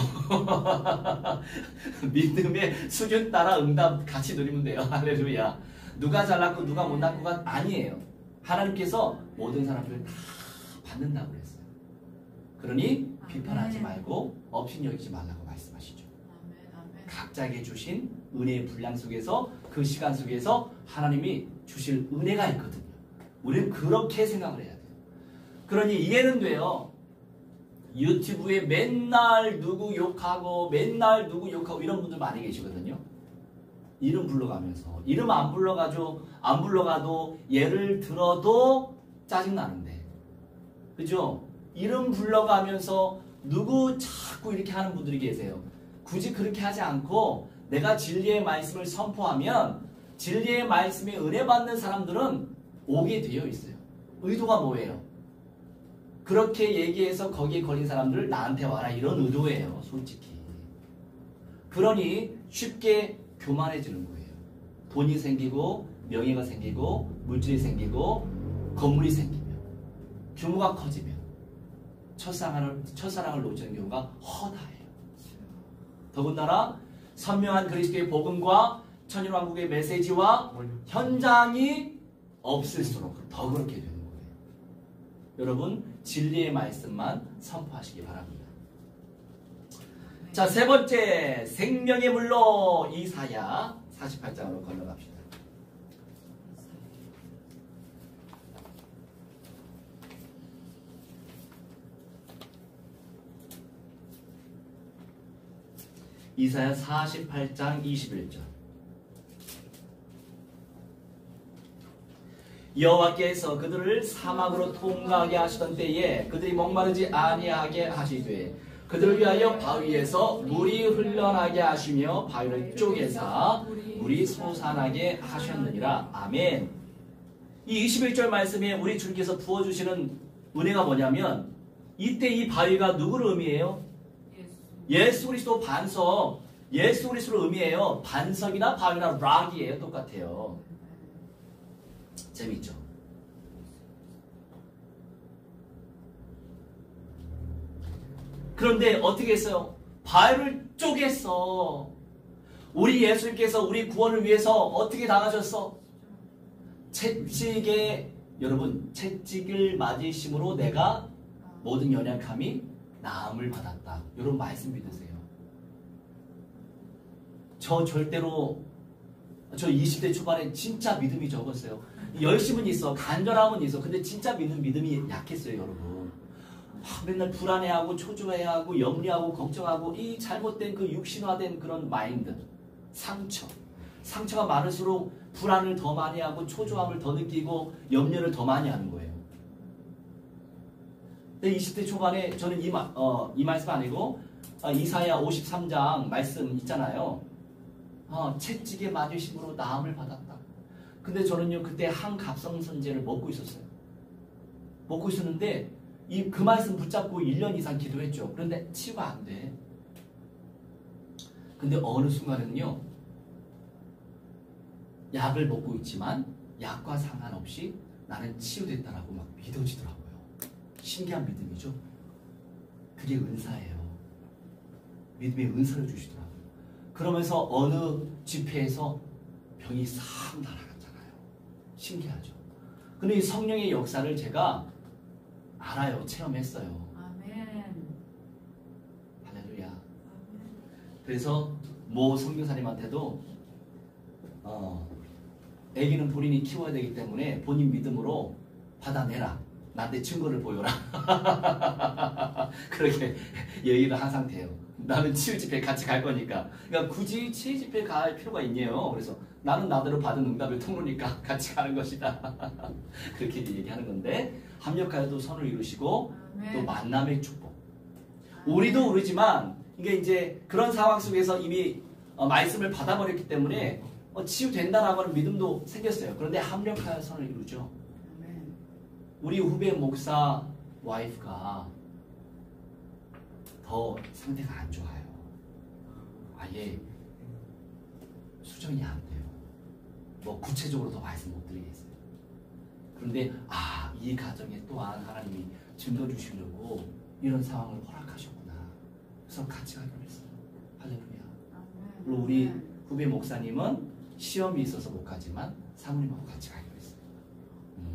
Speaker 1: 믿음의 수준 따라 응답 같이 누리면 돼요. 할렐루야. 누가 잘났고 누가 못났고가 아니에요. 하나님께서 모든 사람들을 다 받는다고 그랬어요. 그러니 비판하지 말고 업신여기지 말라고 말씀하시죠. 각자에게 주신 은혜의 분량 속에서 그 시간 속에서 하나님이 주실 은혜가 있거든요. 우리는 그렇게 생각을 해야 돼요. 그러니 이해는 돼요. 유튜브에 맨날 누구 욕하고 이런 분들 많이 계시거든요. 이름 불러가면서 이름 안 불러가도 예를 들어도 짜증나는데 그죠? 이름 불러가면서 누구 자꾸 이렇게 하는 분들이 계세요. 굳이 그렇게 하지 않고 내가 진리의 말씀을 선포하면 진리의 말씀에 은혜 받는 사람들은 오게 되어 있어요. 의도가 뭐예요? 그렇게 얘기해서 거기에 걸린 사람들을 나한테 와라 이런 의도예요. 솔직히. 그러니 쉽게 교만해지는 거예요. 돈이 생기고 명예가 생기고 물질이 생기고 건물이 생기면 규모가 커지면 첫사랑을 놓치는 경우가 허다해요. 더군다나 선명한 그리스도의 복음과 천일왕국의 메시지와 현장이 없을수록 더 그렇게 되는 거예요. 여러분 진리의 말씀만 선포하시기 바랍니다. 자, 세 번째 생명의 물로 이사야 48장으로 건너갑시다. 이사야 48장 21절. 여호와께서 그들을 사막으로 통과하게 하시던 때에 그들이 목마르지 아니하게 하시되 그들을 위하여 바위에서 물이 흘러나게 하시며 바위를 쪼개사 물이 솟아나게 하셨느니라. 아멘. 이 21절 말씀에 우리 주님께서 부어주시는 은혜가 뭐냐면 이때 이 바위가 누구를 의미해요? 예수 그리스도 반석, 예수 그리스도를 의미해요. 반석이나 바위나 락이에요. 똑같아요. 재밌죠? 그런데 어떻게 했어요? 바위를 쪼갰어. 우리 예수님께서 우리 구원을 위해서 어떻게 당하셨어? 채찍에, 여러분, 채찍을 맞으심으로 내가 모든 연약함이 나음을 받았다. 이런 말씀 믿으세요. 저 절대로, 저 20대 초반에 진짜 믿음이 적었어요. 열심은 있어, 간절함은 있어. 근데 진짜 믿음이 약했어요, 여러분. 맨날 불안해하고 초조해하고 염려하고 걱정하고 이 잘못된 그 육신화된 그런 마인드, 상처가 많을수록 불안을 더 많이 하고 초조함을 더 느끼고 염려를 더 많이 하는 거예요. 근데 20대 초반에 저는 이 말씀 아니고 이사야 53장 말씀 있잖아요. 채찍에 맞으심으로 나음을 받았다. 근데 저는요 그때 한갑성 선제를 먹고 있었어요. 먹고 있었는데 그 말씀 붙잡고 1년 이상 기도했죠. 그런데 치유가 안 돼. 근데 어느 순간은요 약을 먹고 있지만 약과 상관없이 나는 치유됐다라고 막 믿어지더라고요. 신기한 믿음이죠. 그게 은사예요. 믿음의 은사를 주시더라고요. 그러면서 어느 집회에서 병이 싹 날아갔잖아요. 신기하죠. 근데 이 성령의 역사를 제가 알아요. 체험했어요.
Speaker 2: 아멘.
Speaker 1: 할렐루야. 그래서 모 선교사님한테도 애기는 본인이 키워야 되기 때문에 본인 믿음으로 받아내라. 나한테 증거를 보여라. 그렇게 얘기를 한 상태예요. 나는 치유 집회 같이 갈 거니까. 그러니까 굳이 치유 집회 갈 필요가 있냐요. 그래서 나는 나대로 받은 응답의 통로니까 같이 가는 것이다. 그렇게 얘기하는 건데 합력하여도 선을 이루시고
Speaker 2: 아멘.
Speaker 1: 또 만남의 축복. 우리도 우리지만 이게 이제 그런 상황 속에서 이미 말씀을 받아버렸기 때문에 치유된다라고 하는 믿음도 생겼어요. 그런데 합력하여 선을 이루죠.
Speaker 2: 아멘.
Speaker 1: 우리 후배 목사 와이프가 더 상태가 안 좋아요. 아예 수정이 안 돼요. 뭐 구체적으로 더 말씀 못 드리겠어요. 그런데 이 가정에 또한 하나님이 증거 주시려고 이런 상황을 허락하셨구나. 그래서 같이 가기로 했어요. 할렐루야. 그리고 우리 후배 목사님은 시험이 있어서 못 가지만 사모님하고 같이 가기로 했어요.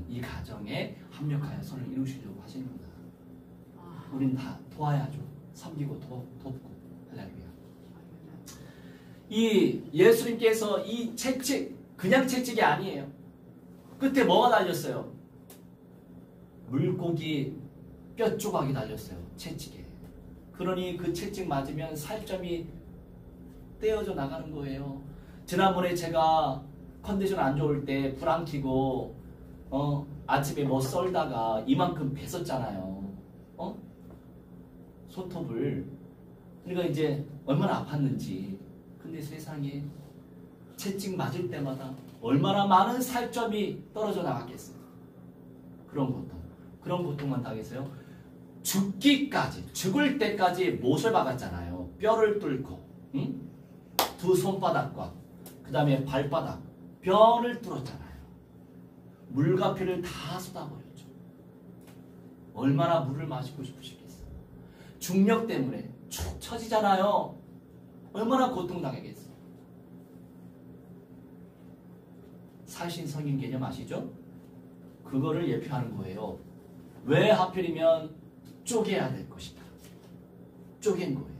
Speaker 1: 이 가정에 합력하여 선을 이루시려고 하시는구나. 우린 다 도와야죠. 섬기고 돕고. 할렐루야. 이 예수님께서 이 채찍, 그냥 채찍이 아니에요. 끝에 뭐가 달렸어요? 물고기 뼈 조각이 달렸어요. 채찍에. 그러니 그 채찍 맞으면 살점이 떼어져 나가는 거예요. 지난번에 제가 컨디션 안 좋을 때 불 안 켜고 아침에 뭐 썰다가 이만큼 뱄었잖아요. 손톱을. 그러니까 이제 얼마나 아팠는지. 근데 세상에 채찍 맞을 때마다 얼마나 많은 살점이 떨어져 나갔겠어요. 그런 고통만 당했어요. 죽기까지, 죽을 때까지 못을 박았잖아요. 뼈를 뚫고, 두 손바닥과 그 다음에 발바닥, 뼈를 뚫었잖아요. 물과 피를 다 쏟아버렸죠. 얼마나 물을 마시고 싶으시겠어요. 중력 때문에 축 처지잖아요. 얼마나 고통당하겠어요. 살신성인 개념 아시죠? 그거를 예표하는 거예요. 왜 하필이면 쪼개야 될 것이다. 쪼갠 거예요.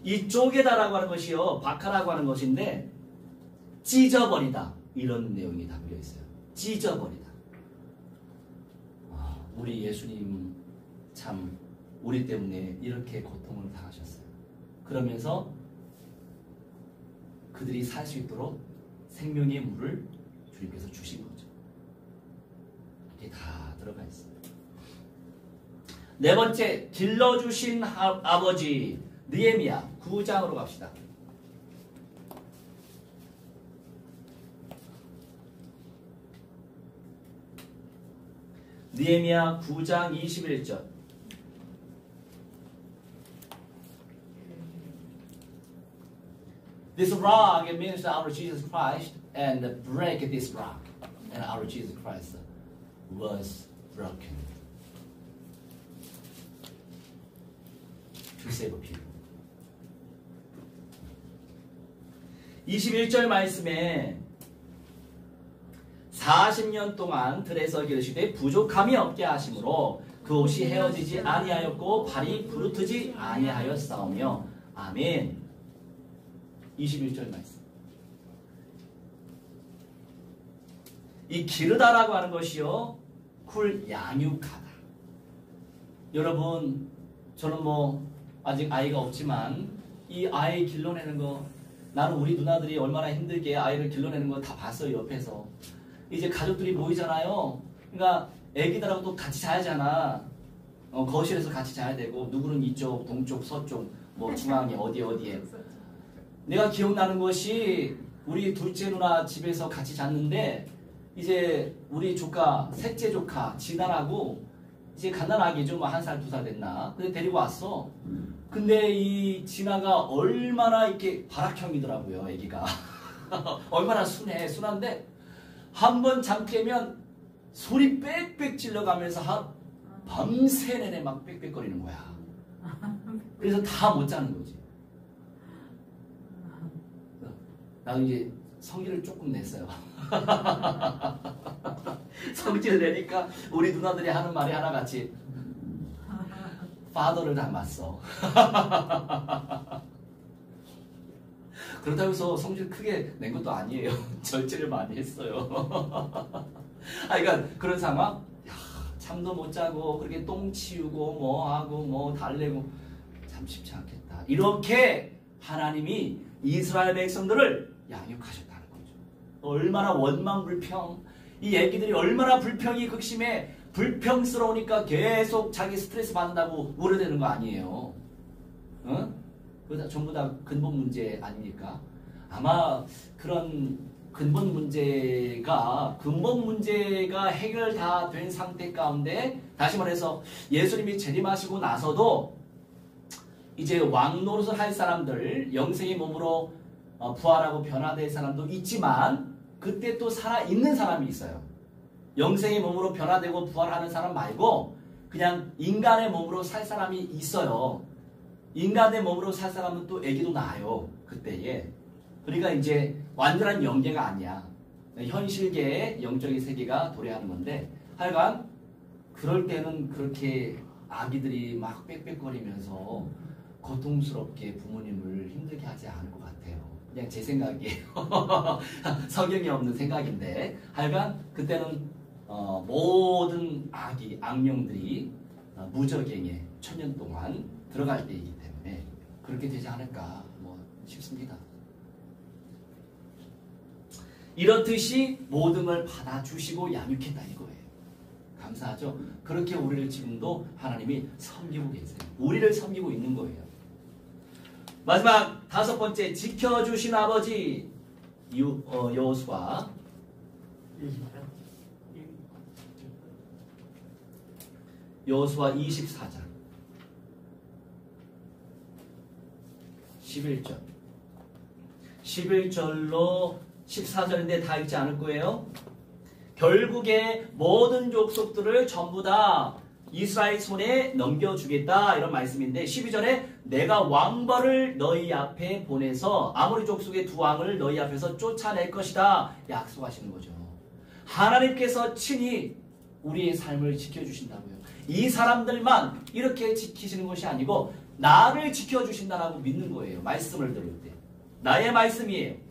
Speaker 1: 이 쪼개다라고 하는 것이요, 박하라고 하는 것인데 찢어버리다 이런 내용이 담겨 있어요. 찢어버리다. 우리 예수님 참 우리 때문에 이렇게 고통을 당하셨어요. 그러면서 그들이 살 수 있도록 생명의 물을 주님께서 주신 거죠. 이게 다 들어가 있어요. 네 번째, 길러주신 아버지. 느헤미야 9장으로 갑시다. 느헤미야 9장 21절. This rock, it means our Jesus Christ, and break this rock. And our Jesus Christ was broken to save people. 21절 말씀에 40년 동안 들에서 기르시되 부족함이 없게 하심으로 그 옷이 헤어지지 아니하였고 발이 부르트지 아니하였사오며. 아멘. 21절 말씀. 이 기르다라고 하는 것이요, 쿨 양육하다. 여러분, 저는 뭐 아직 아이가 없지만 이 아이 길러내는 거, 나는 우리 누나들이 얼마나 힘들게 아이를 길러내는 거 다 봤어요, 옆에서. 이제 가족들이 모이잖아요. 그러니까 애기들하고 또 같이 자야잖아. 거실에서 같이 자야 되고, 누구는 이쪽, 동쪽, 서쪽, 뭐 중앙에 어디에. 내가 기억나는 것이 우리 둘째 누나 집에서 같이 잤는데, 이제 우리 조카, 셋째 조카 진아라고 이제 갓난아기죠. 뭐 1살, 2살 됐나. 근데 데리고 왔어. 근데 이 진아가 얼마나 이렇게 발악형이더라고요, 애기가. 얼마나 순한데 한 번 잠 깨면 소리 빽빽 질러가면서 밤새 내내 막 빽빽거리는 거야. 그래서 다 못 자는 거지. 나도 이제 성질을 조금 냈어요. 성질 내니까 우리 누나들이 하는 말이 하나같이 파더를 닮았어. 그렇다고 해서 성질 크게 낸 것도 아니에요. 절제를 많이 했어요. 그러니까 그런 상황, 잠도 못 자고 그렇게 똥 치우고 뭐 하고 뭐 달래고 참 쉽지 않겠다. 이렇게 하나님이 이스라엘 백성들을 양육하셨다는 거죠. 얼마나 원망불평, 이 애기들이 얼마나 불평이 극심해 불평스러우니까 계속 자기 스트레스 받는다고 우려되는 거 아니에요. 응? 그거 전부 다 근본 문제 아닙니까? 아마 그런 근본 문제가 해결 다 된 상태 가운데, 다시 말해서 예수님이 재림하시고 나서도 이제 왕 노릇을 할 사람들, 영생의 몸으로 부활하고 변화될 사람도 있지만, 그때 또 살아있는 사람이 있어요. 영생의 몸으로 변화되고 부활하는 사람 말고 그냥 인간의 몸으로 살 사람이 있어요. 인간의 몸으로 살 사람은 또 아기도 낳아요, 그때에. 그러니까 이제 완전한 영계가 아니야. 현실계의 영적인 세계가 도래하는 건데, 하여간 그럴 때는 그렇게 아기들이 막 빽빽거리면서 고통스럽게 부모님을 힘들게 하지 않을 것 같아요. 그냥 제 생각이에요. 성경이 없는 생각인데, 하여간 그때는 모든 악령들이 무적행에 1000년 동안 들어갈 때이기 때문에 그렇게 되지 않을까 싶습니다. 이렇듯이 모든 걸 받아주시고 양육했다 이거예요. 감사하죠? 그렇게 우리를 지금도 하나님이 섬기고 계세요. 우리를 섬기고 있는 거예요. 마지막 5번째, 지켜주신 아버지. 여호수아 24장 11절 11절로 14절인데 다 읽지 않을 거예요. 결국에 모든 족속들을 전부 다 이스라엘 손에 넘겨주겠다, 이런 말씀인데, 12절에 내가 왕벌을 너희 앞에 보내서 아모리 족속의 두 왕을 너희 앞에서 쫓아낼 것이다 약속하시는 거죠. 하나님께서 친히 우리의 삶을 지켜주신다고요. 이 사람들만 이렇게 지키시는 것이 아니고 나를 지켜주신다라고 믿는 거예요. 말씀을 들을 때. 나의 말씀이에요.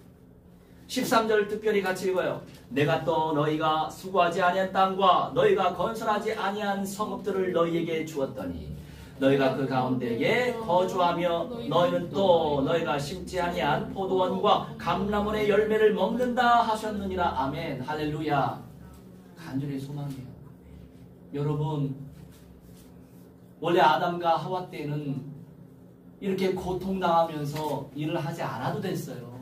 Speaker 1: 13절 특별히 같이 읽어요. 내가 또 너희가 수고하지 아니한 땅과 너희가 건설하지 아니한 성읍들을 너희에게 주었더니 너희가 그 가운데에 거주하며 너희는 또 너희가 심지 아니한 포도원과 감람원의 열매를 먹는다 하셨느니라. 아멘. 할렐루야. 간절히 소망해요. 여러분, 원래 아담과 하와 때는 이렇게 고통당하면서 일을 하지 않아도 됐어요.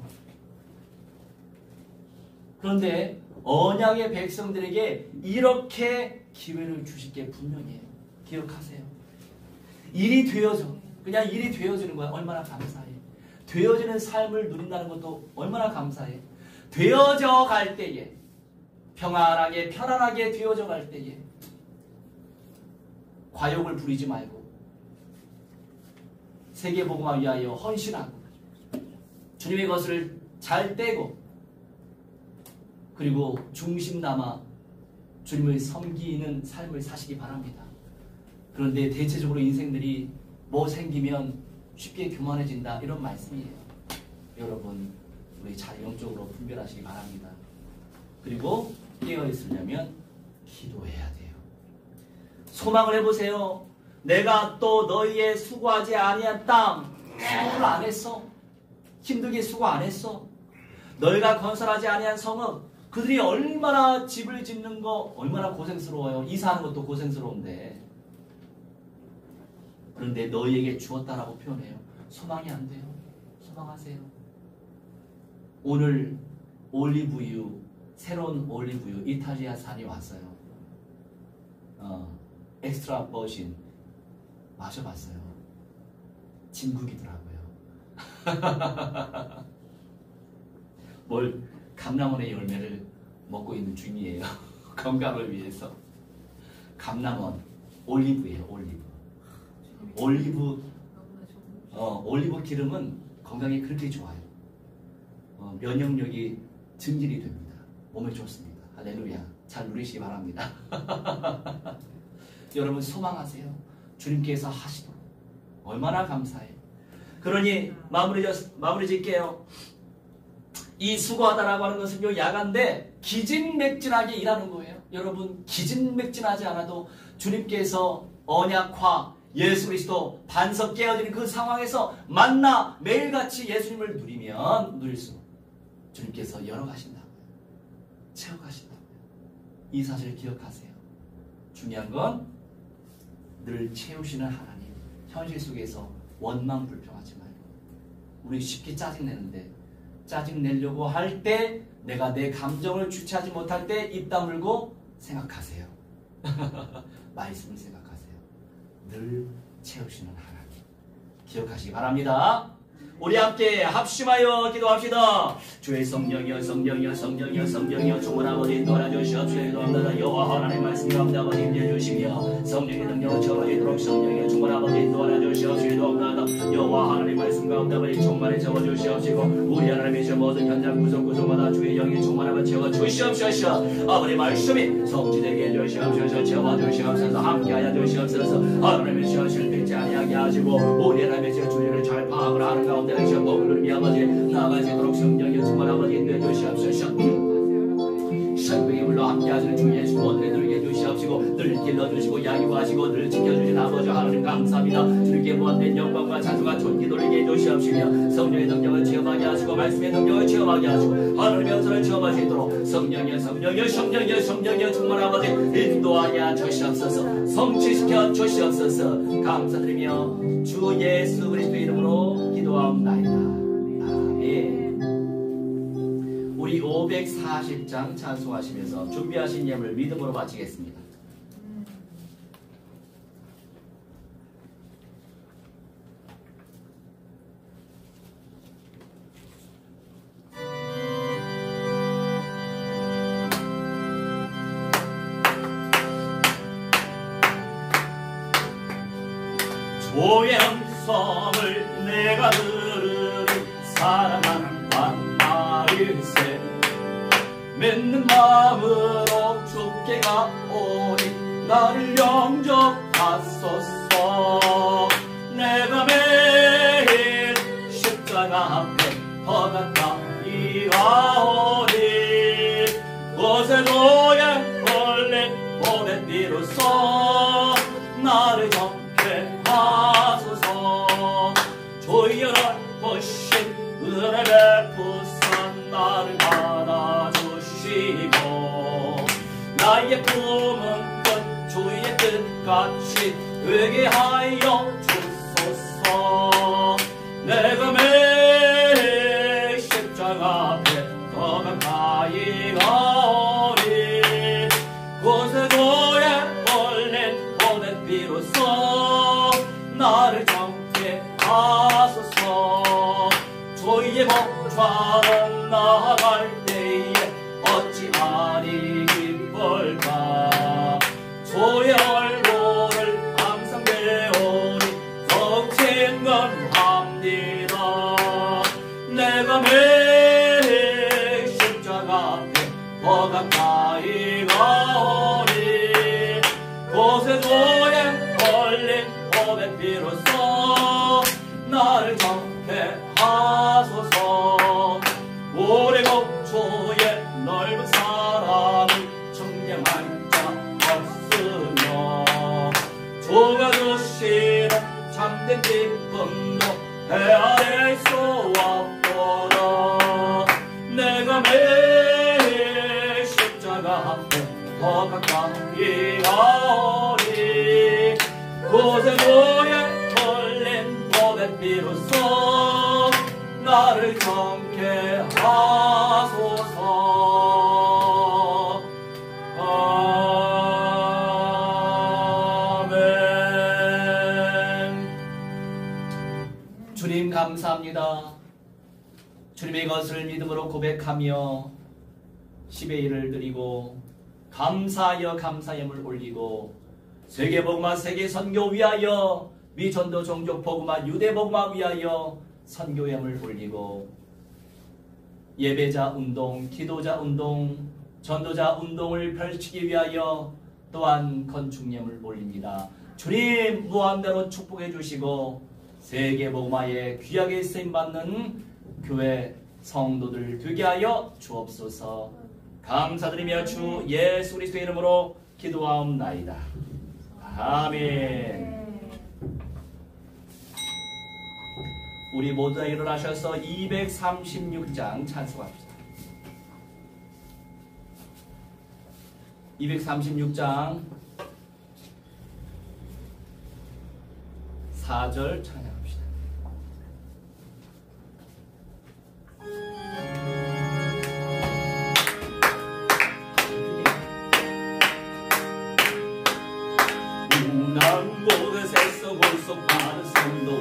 Speaker 1: 그런데 언약의 백성들에게 이렇게 기회를 주실 게 분명해요. 기억하세요. 일이 되어져. 그냥 일이 되어지는 거야. 얼마나 감사해. 되어지는 삶을 누린다는 것도 얼마나 감사해. 되어져 갈 때에, 평안하게 편안하게 되어져 갈 때에 과욕을 부리지 말고 세계복음화 위하여 헌신하고 주님의 것을 잘 떼고 그리고 중심 남아 주님을 섬기는 삶을 사시기 바랍니다. 그런데 대체적으로 인생들이 뭐 생기면 쉽게 교만해진다 이런 말씀이에요. 여러분 우리 잘 영적으로 분별하시기 바랍니다. 그리고 깨어있으려면 기도해야 돼요. 소망을 해보세요. 내가 또 너희의 수고하지 아니한 땅 수고를 안 했어. 힘들게 수고 안 했어. 너희가 건설하지 아니한 성읍 그들이 얼마나 집을 짓는 거 얼마나 고생스러워요. 이사하는 것도 고생스러운데 그런데 너희에게 주었다라고 표현해요. 소망이 안 돼요. 소망하세요. 오늘 올리브유 새로운 올리브유 이탈리아산이 왔어요. 엑스트라 버진 마셔봤어요. 진국이더라고요. 뭘 감남원의 열매를 먹고 있는 중이에요. 건강을 위해서. 감남원 올리브예요. 올리브 기름은 건강에 그렇게 좋아요. 면역력이 증진이 됩니다. 몸에 좋습니다. 할렐루야. 잘 누리시기 바랍니다. 여러분 소망하세요. 주님께서 하시도록. 얼마나 감사해요. 그러니 마무리 짓게요. 이 수고하다라고 하는 것은요 야간데 기진맥진하게 일하는 거예요. 여러분 기진맥진하지 않아도 주님께서 언약화 예수 그리스도 반석 깨어지는 그 상황에서 만나 매일같이 예수님을 누리면 누릴수록 주님께서 열어가신다고요. 채워가신다고요. 이 사실을 기억하세요. 중요한 건 늘 채우시는 하나님. 현실 속에서 원망 불평하지 말고 우리 쉽게 짜증내는데 짜증내려고 할 때 내가 내 감정을 주체하지 못할 때 입 다물고 생각하세요. 말씀을 생각하세요. 늘 채우시는 하나님 기억하시기 바랍니다. 우리 함께 합심하여 기도합시다. 주의 성령이여 성령이여 성령이여 성령이여 주문 아버지 인도하주시옵소서. 기도합니다. 여호와 하나님 말씀이 가운데 아버지 임재해주시며 성령의 능력을 채워지도록 성령이여 주문 아버지 인도하주시옵소서. 기도합니다. 여호와 하나님 말씀 가운데 아버지 충만히 채워주시옵시고 우리 하나님의 모든 현장 구석구석마다 주의 영이 충만하며 채워주시옵소서. 아버지 말씀이 성취되게 해주시옵소서. 채워주시옵소서. 함께하여 주시옵소서. 하나님의 시험을 뵙지 아니하게 하시고 우리 하나님의 주의를 잘 파악을 하는 가운데 머무르니 아버지 나아가시도록 성령의 충만 아버지 인도해 주시옵소서. 성령이 물러 함께하시는 주 예수 오늘에 누리게 해주시옵시고 늘 길러주시고 양육하시고 늘 지켜주신 아버지 하나님 감사합니다. 주님께 무한된 영광과 찬송과 존귀 돌리게 해주시옵시며 성령의 능력을 체험하게 하시고 말씀의 능력을 체험하게 하시고 하나님의 연설을 체험하시도록 성령의 충만 아버지 인도하여 주시옵소서. 성취시켜 주시옵소서. 감사드리며 주 예수 그리스도 이름으로 기도하옵나이다. 아멘. 우리 540장 찬송하시면서 준비하신 예물 믿음으로 바치겠습니다. 주의 음성을 내가 들으니 사랑하는 만나일세 믿는 마음으로 주께 가오니 나를 영접하소서. 내가 매일 십자가 앞에 더 가까이 가오니 곳에 주의 얼린 보낸 비로소 나를 정케 하소서. 주의 보신 은혜 베푸사 나를 받아주시고 나의 품은 끝 주의 뜻같이 되게 하여 주소서. 내가 매일 십자가 앞에 더 가까이 가오니 곳에 주의 얼린 보낸 비로소 나를 정케 하소서. 주의 법좌는 나아갈 때에 어찌하리 기쁠까. 주의 얼굴을 항상 배우니 더욱 친근합니다. 내가 매일 십자가 앞에 더 가까이 가오니 곳에 주의 걸린 법의 피로써 나를 정케 하소서. 우리 국 주의 넓은 사랑을 청량한 자 없으며 주가 주시는 참된 기쁨도 헤아릴 수 없도다. 내가 매일 십자가 앞에 더 가까이 가오니 곳에 주의 걸린 법의 피로써 나를 정케 하소서. 아멘. 주님 감사합니다. 주님의 것을 믿음으로 고백하며 10의 1을 드리고 감사하여 감사함을 올리고 세계복음화 세계선교 위하여 미전도 종족 복음화 유대복음화 위하여 선교함을 올리고 예배자 운동, 기도자 운동, 전도자 운동을 펼치기 위하여 또한 건축념을 올립니다. 주님 무한대로 축복해 주시고 세계복음화에 귀하게 쓰임받는 교회 성도들 되게 하여 주옵소서. 감사드리며 주 예수 그리스도의 이름으로 기도하옵나이다. 아멘. 우리 모두 다 일어나셔서 236장 찬송합시다. 236장 4절 찬양합시다. 난 곳에서 골속하는 성도와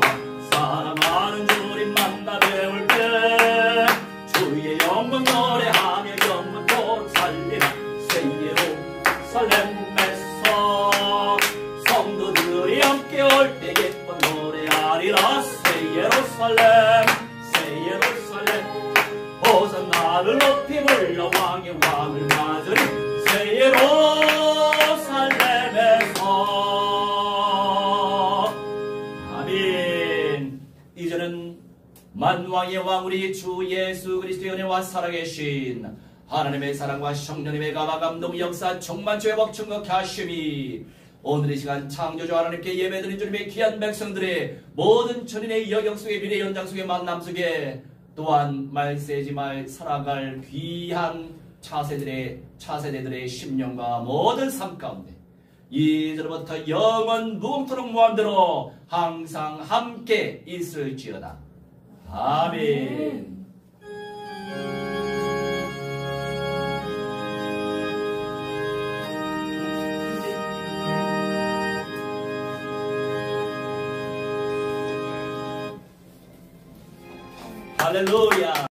Speaker 1: 사랑하는 주님 만나 배울 때 주의 영광 노래하며 영원토록 살리라. 새 예루살렘에서 성도들이 함께 올 때 기쁜 노래하리라. 새 예루살렘 새 예루살렘 호산나를 높이 불러 왕의 왕을 맞으리. 새 예루살렘에서 이제는 만왕의 왕 우리 주 예수 그리스도의 은혜와 살아계신 하나님의 사랑과 성령님의 감화 감동 역사 충만치 회복 충격케 하심이 오늘 이 시간 창조주 하나님께 예배드린 주님의 귀한 백성들의 모든 천인의 여경 속의 미래 연장 속의 만남 속에 또한 말세지 말 살아갈 귀한 차세대들의 심령과 모든 삶 가운데 이제부터 영원 무궁토록 무한대로 항상 함께 있을지어다. 아멘. 할렐루야.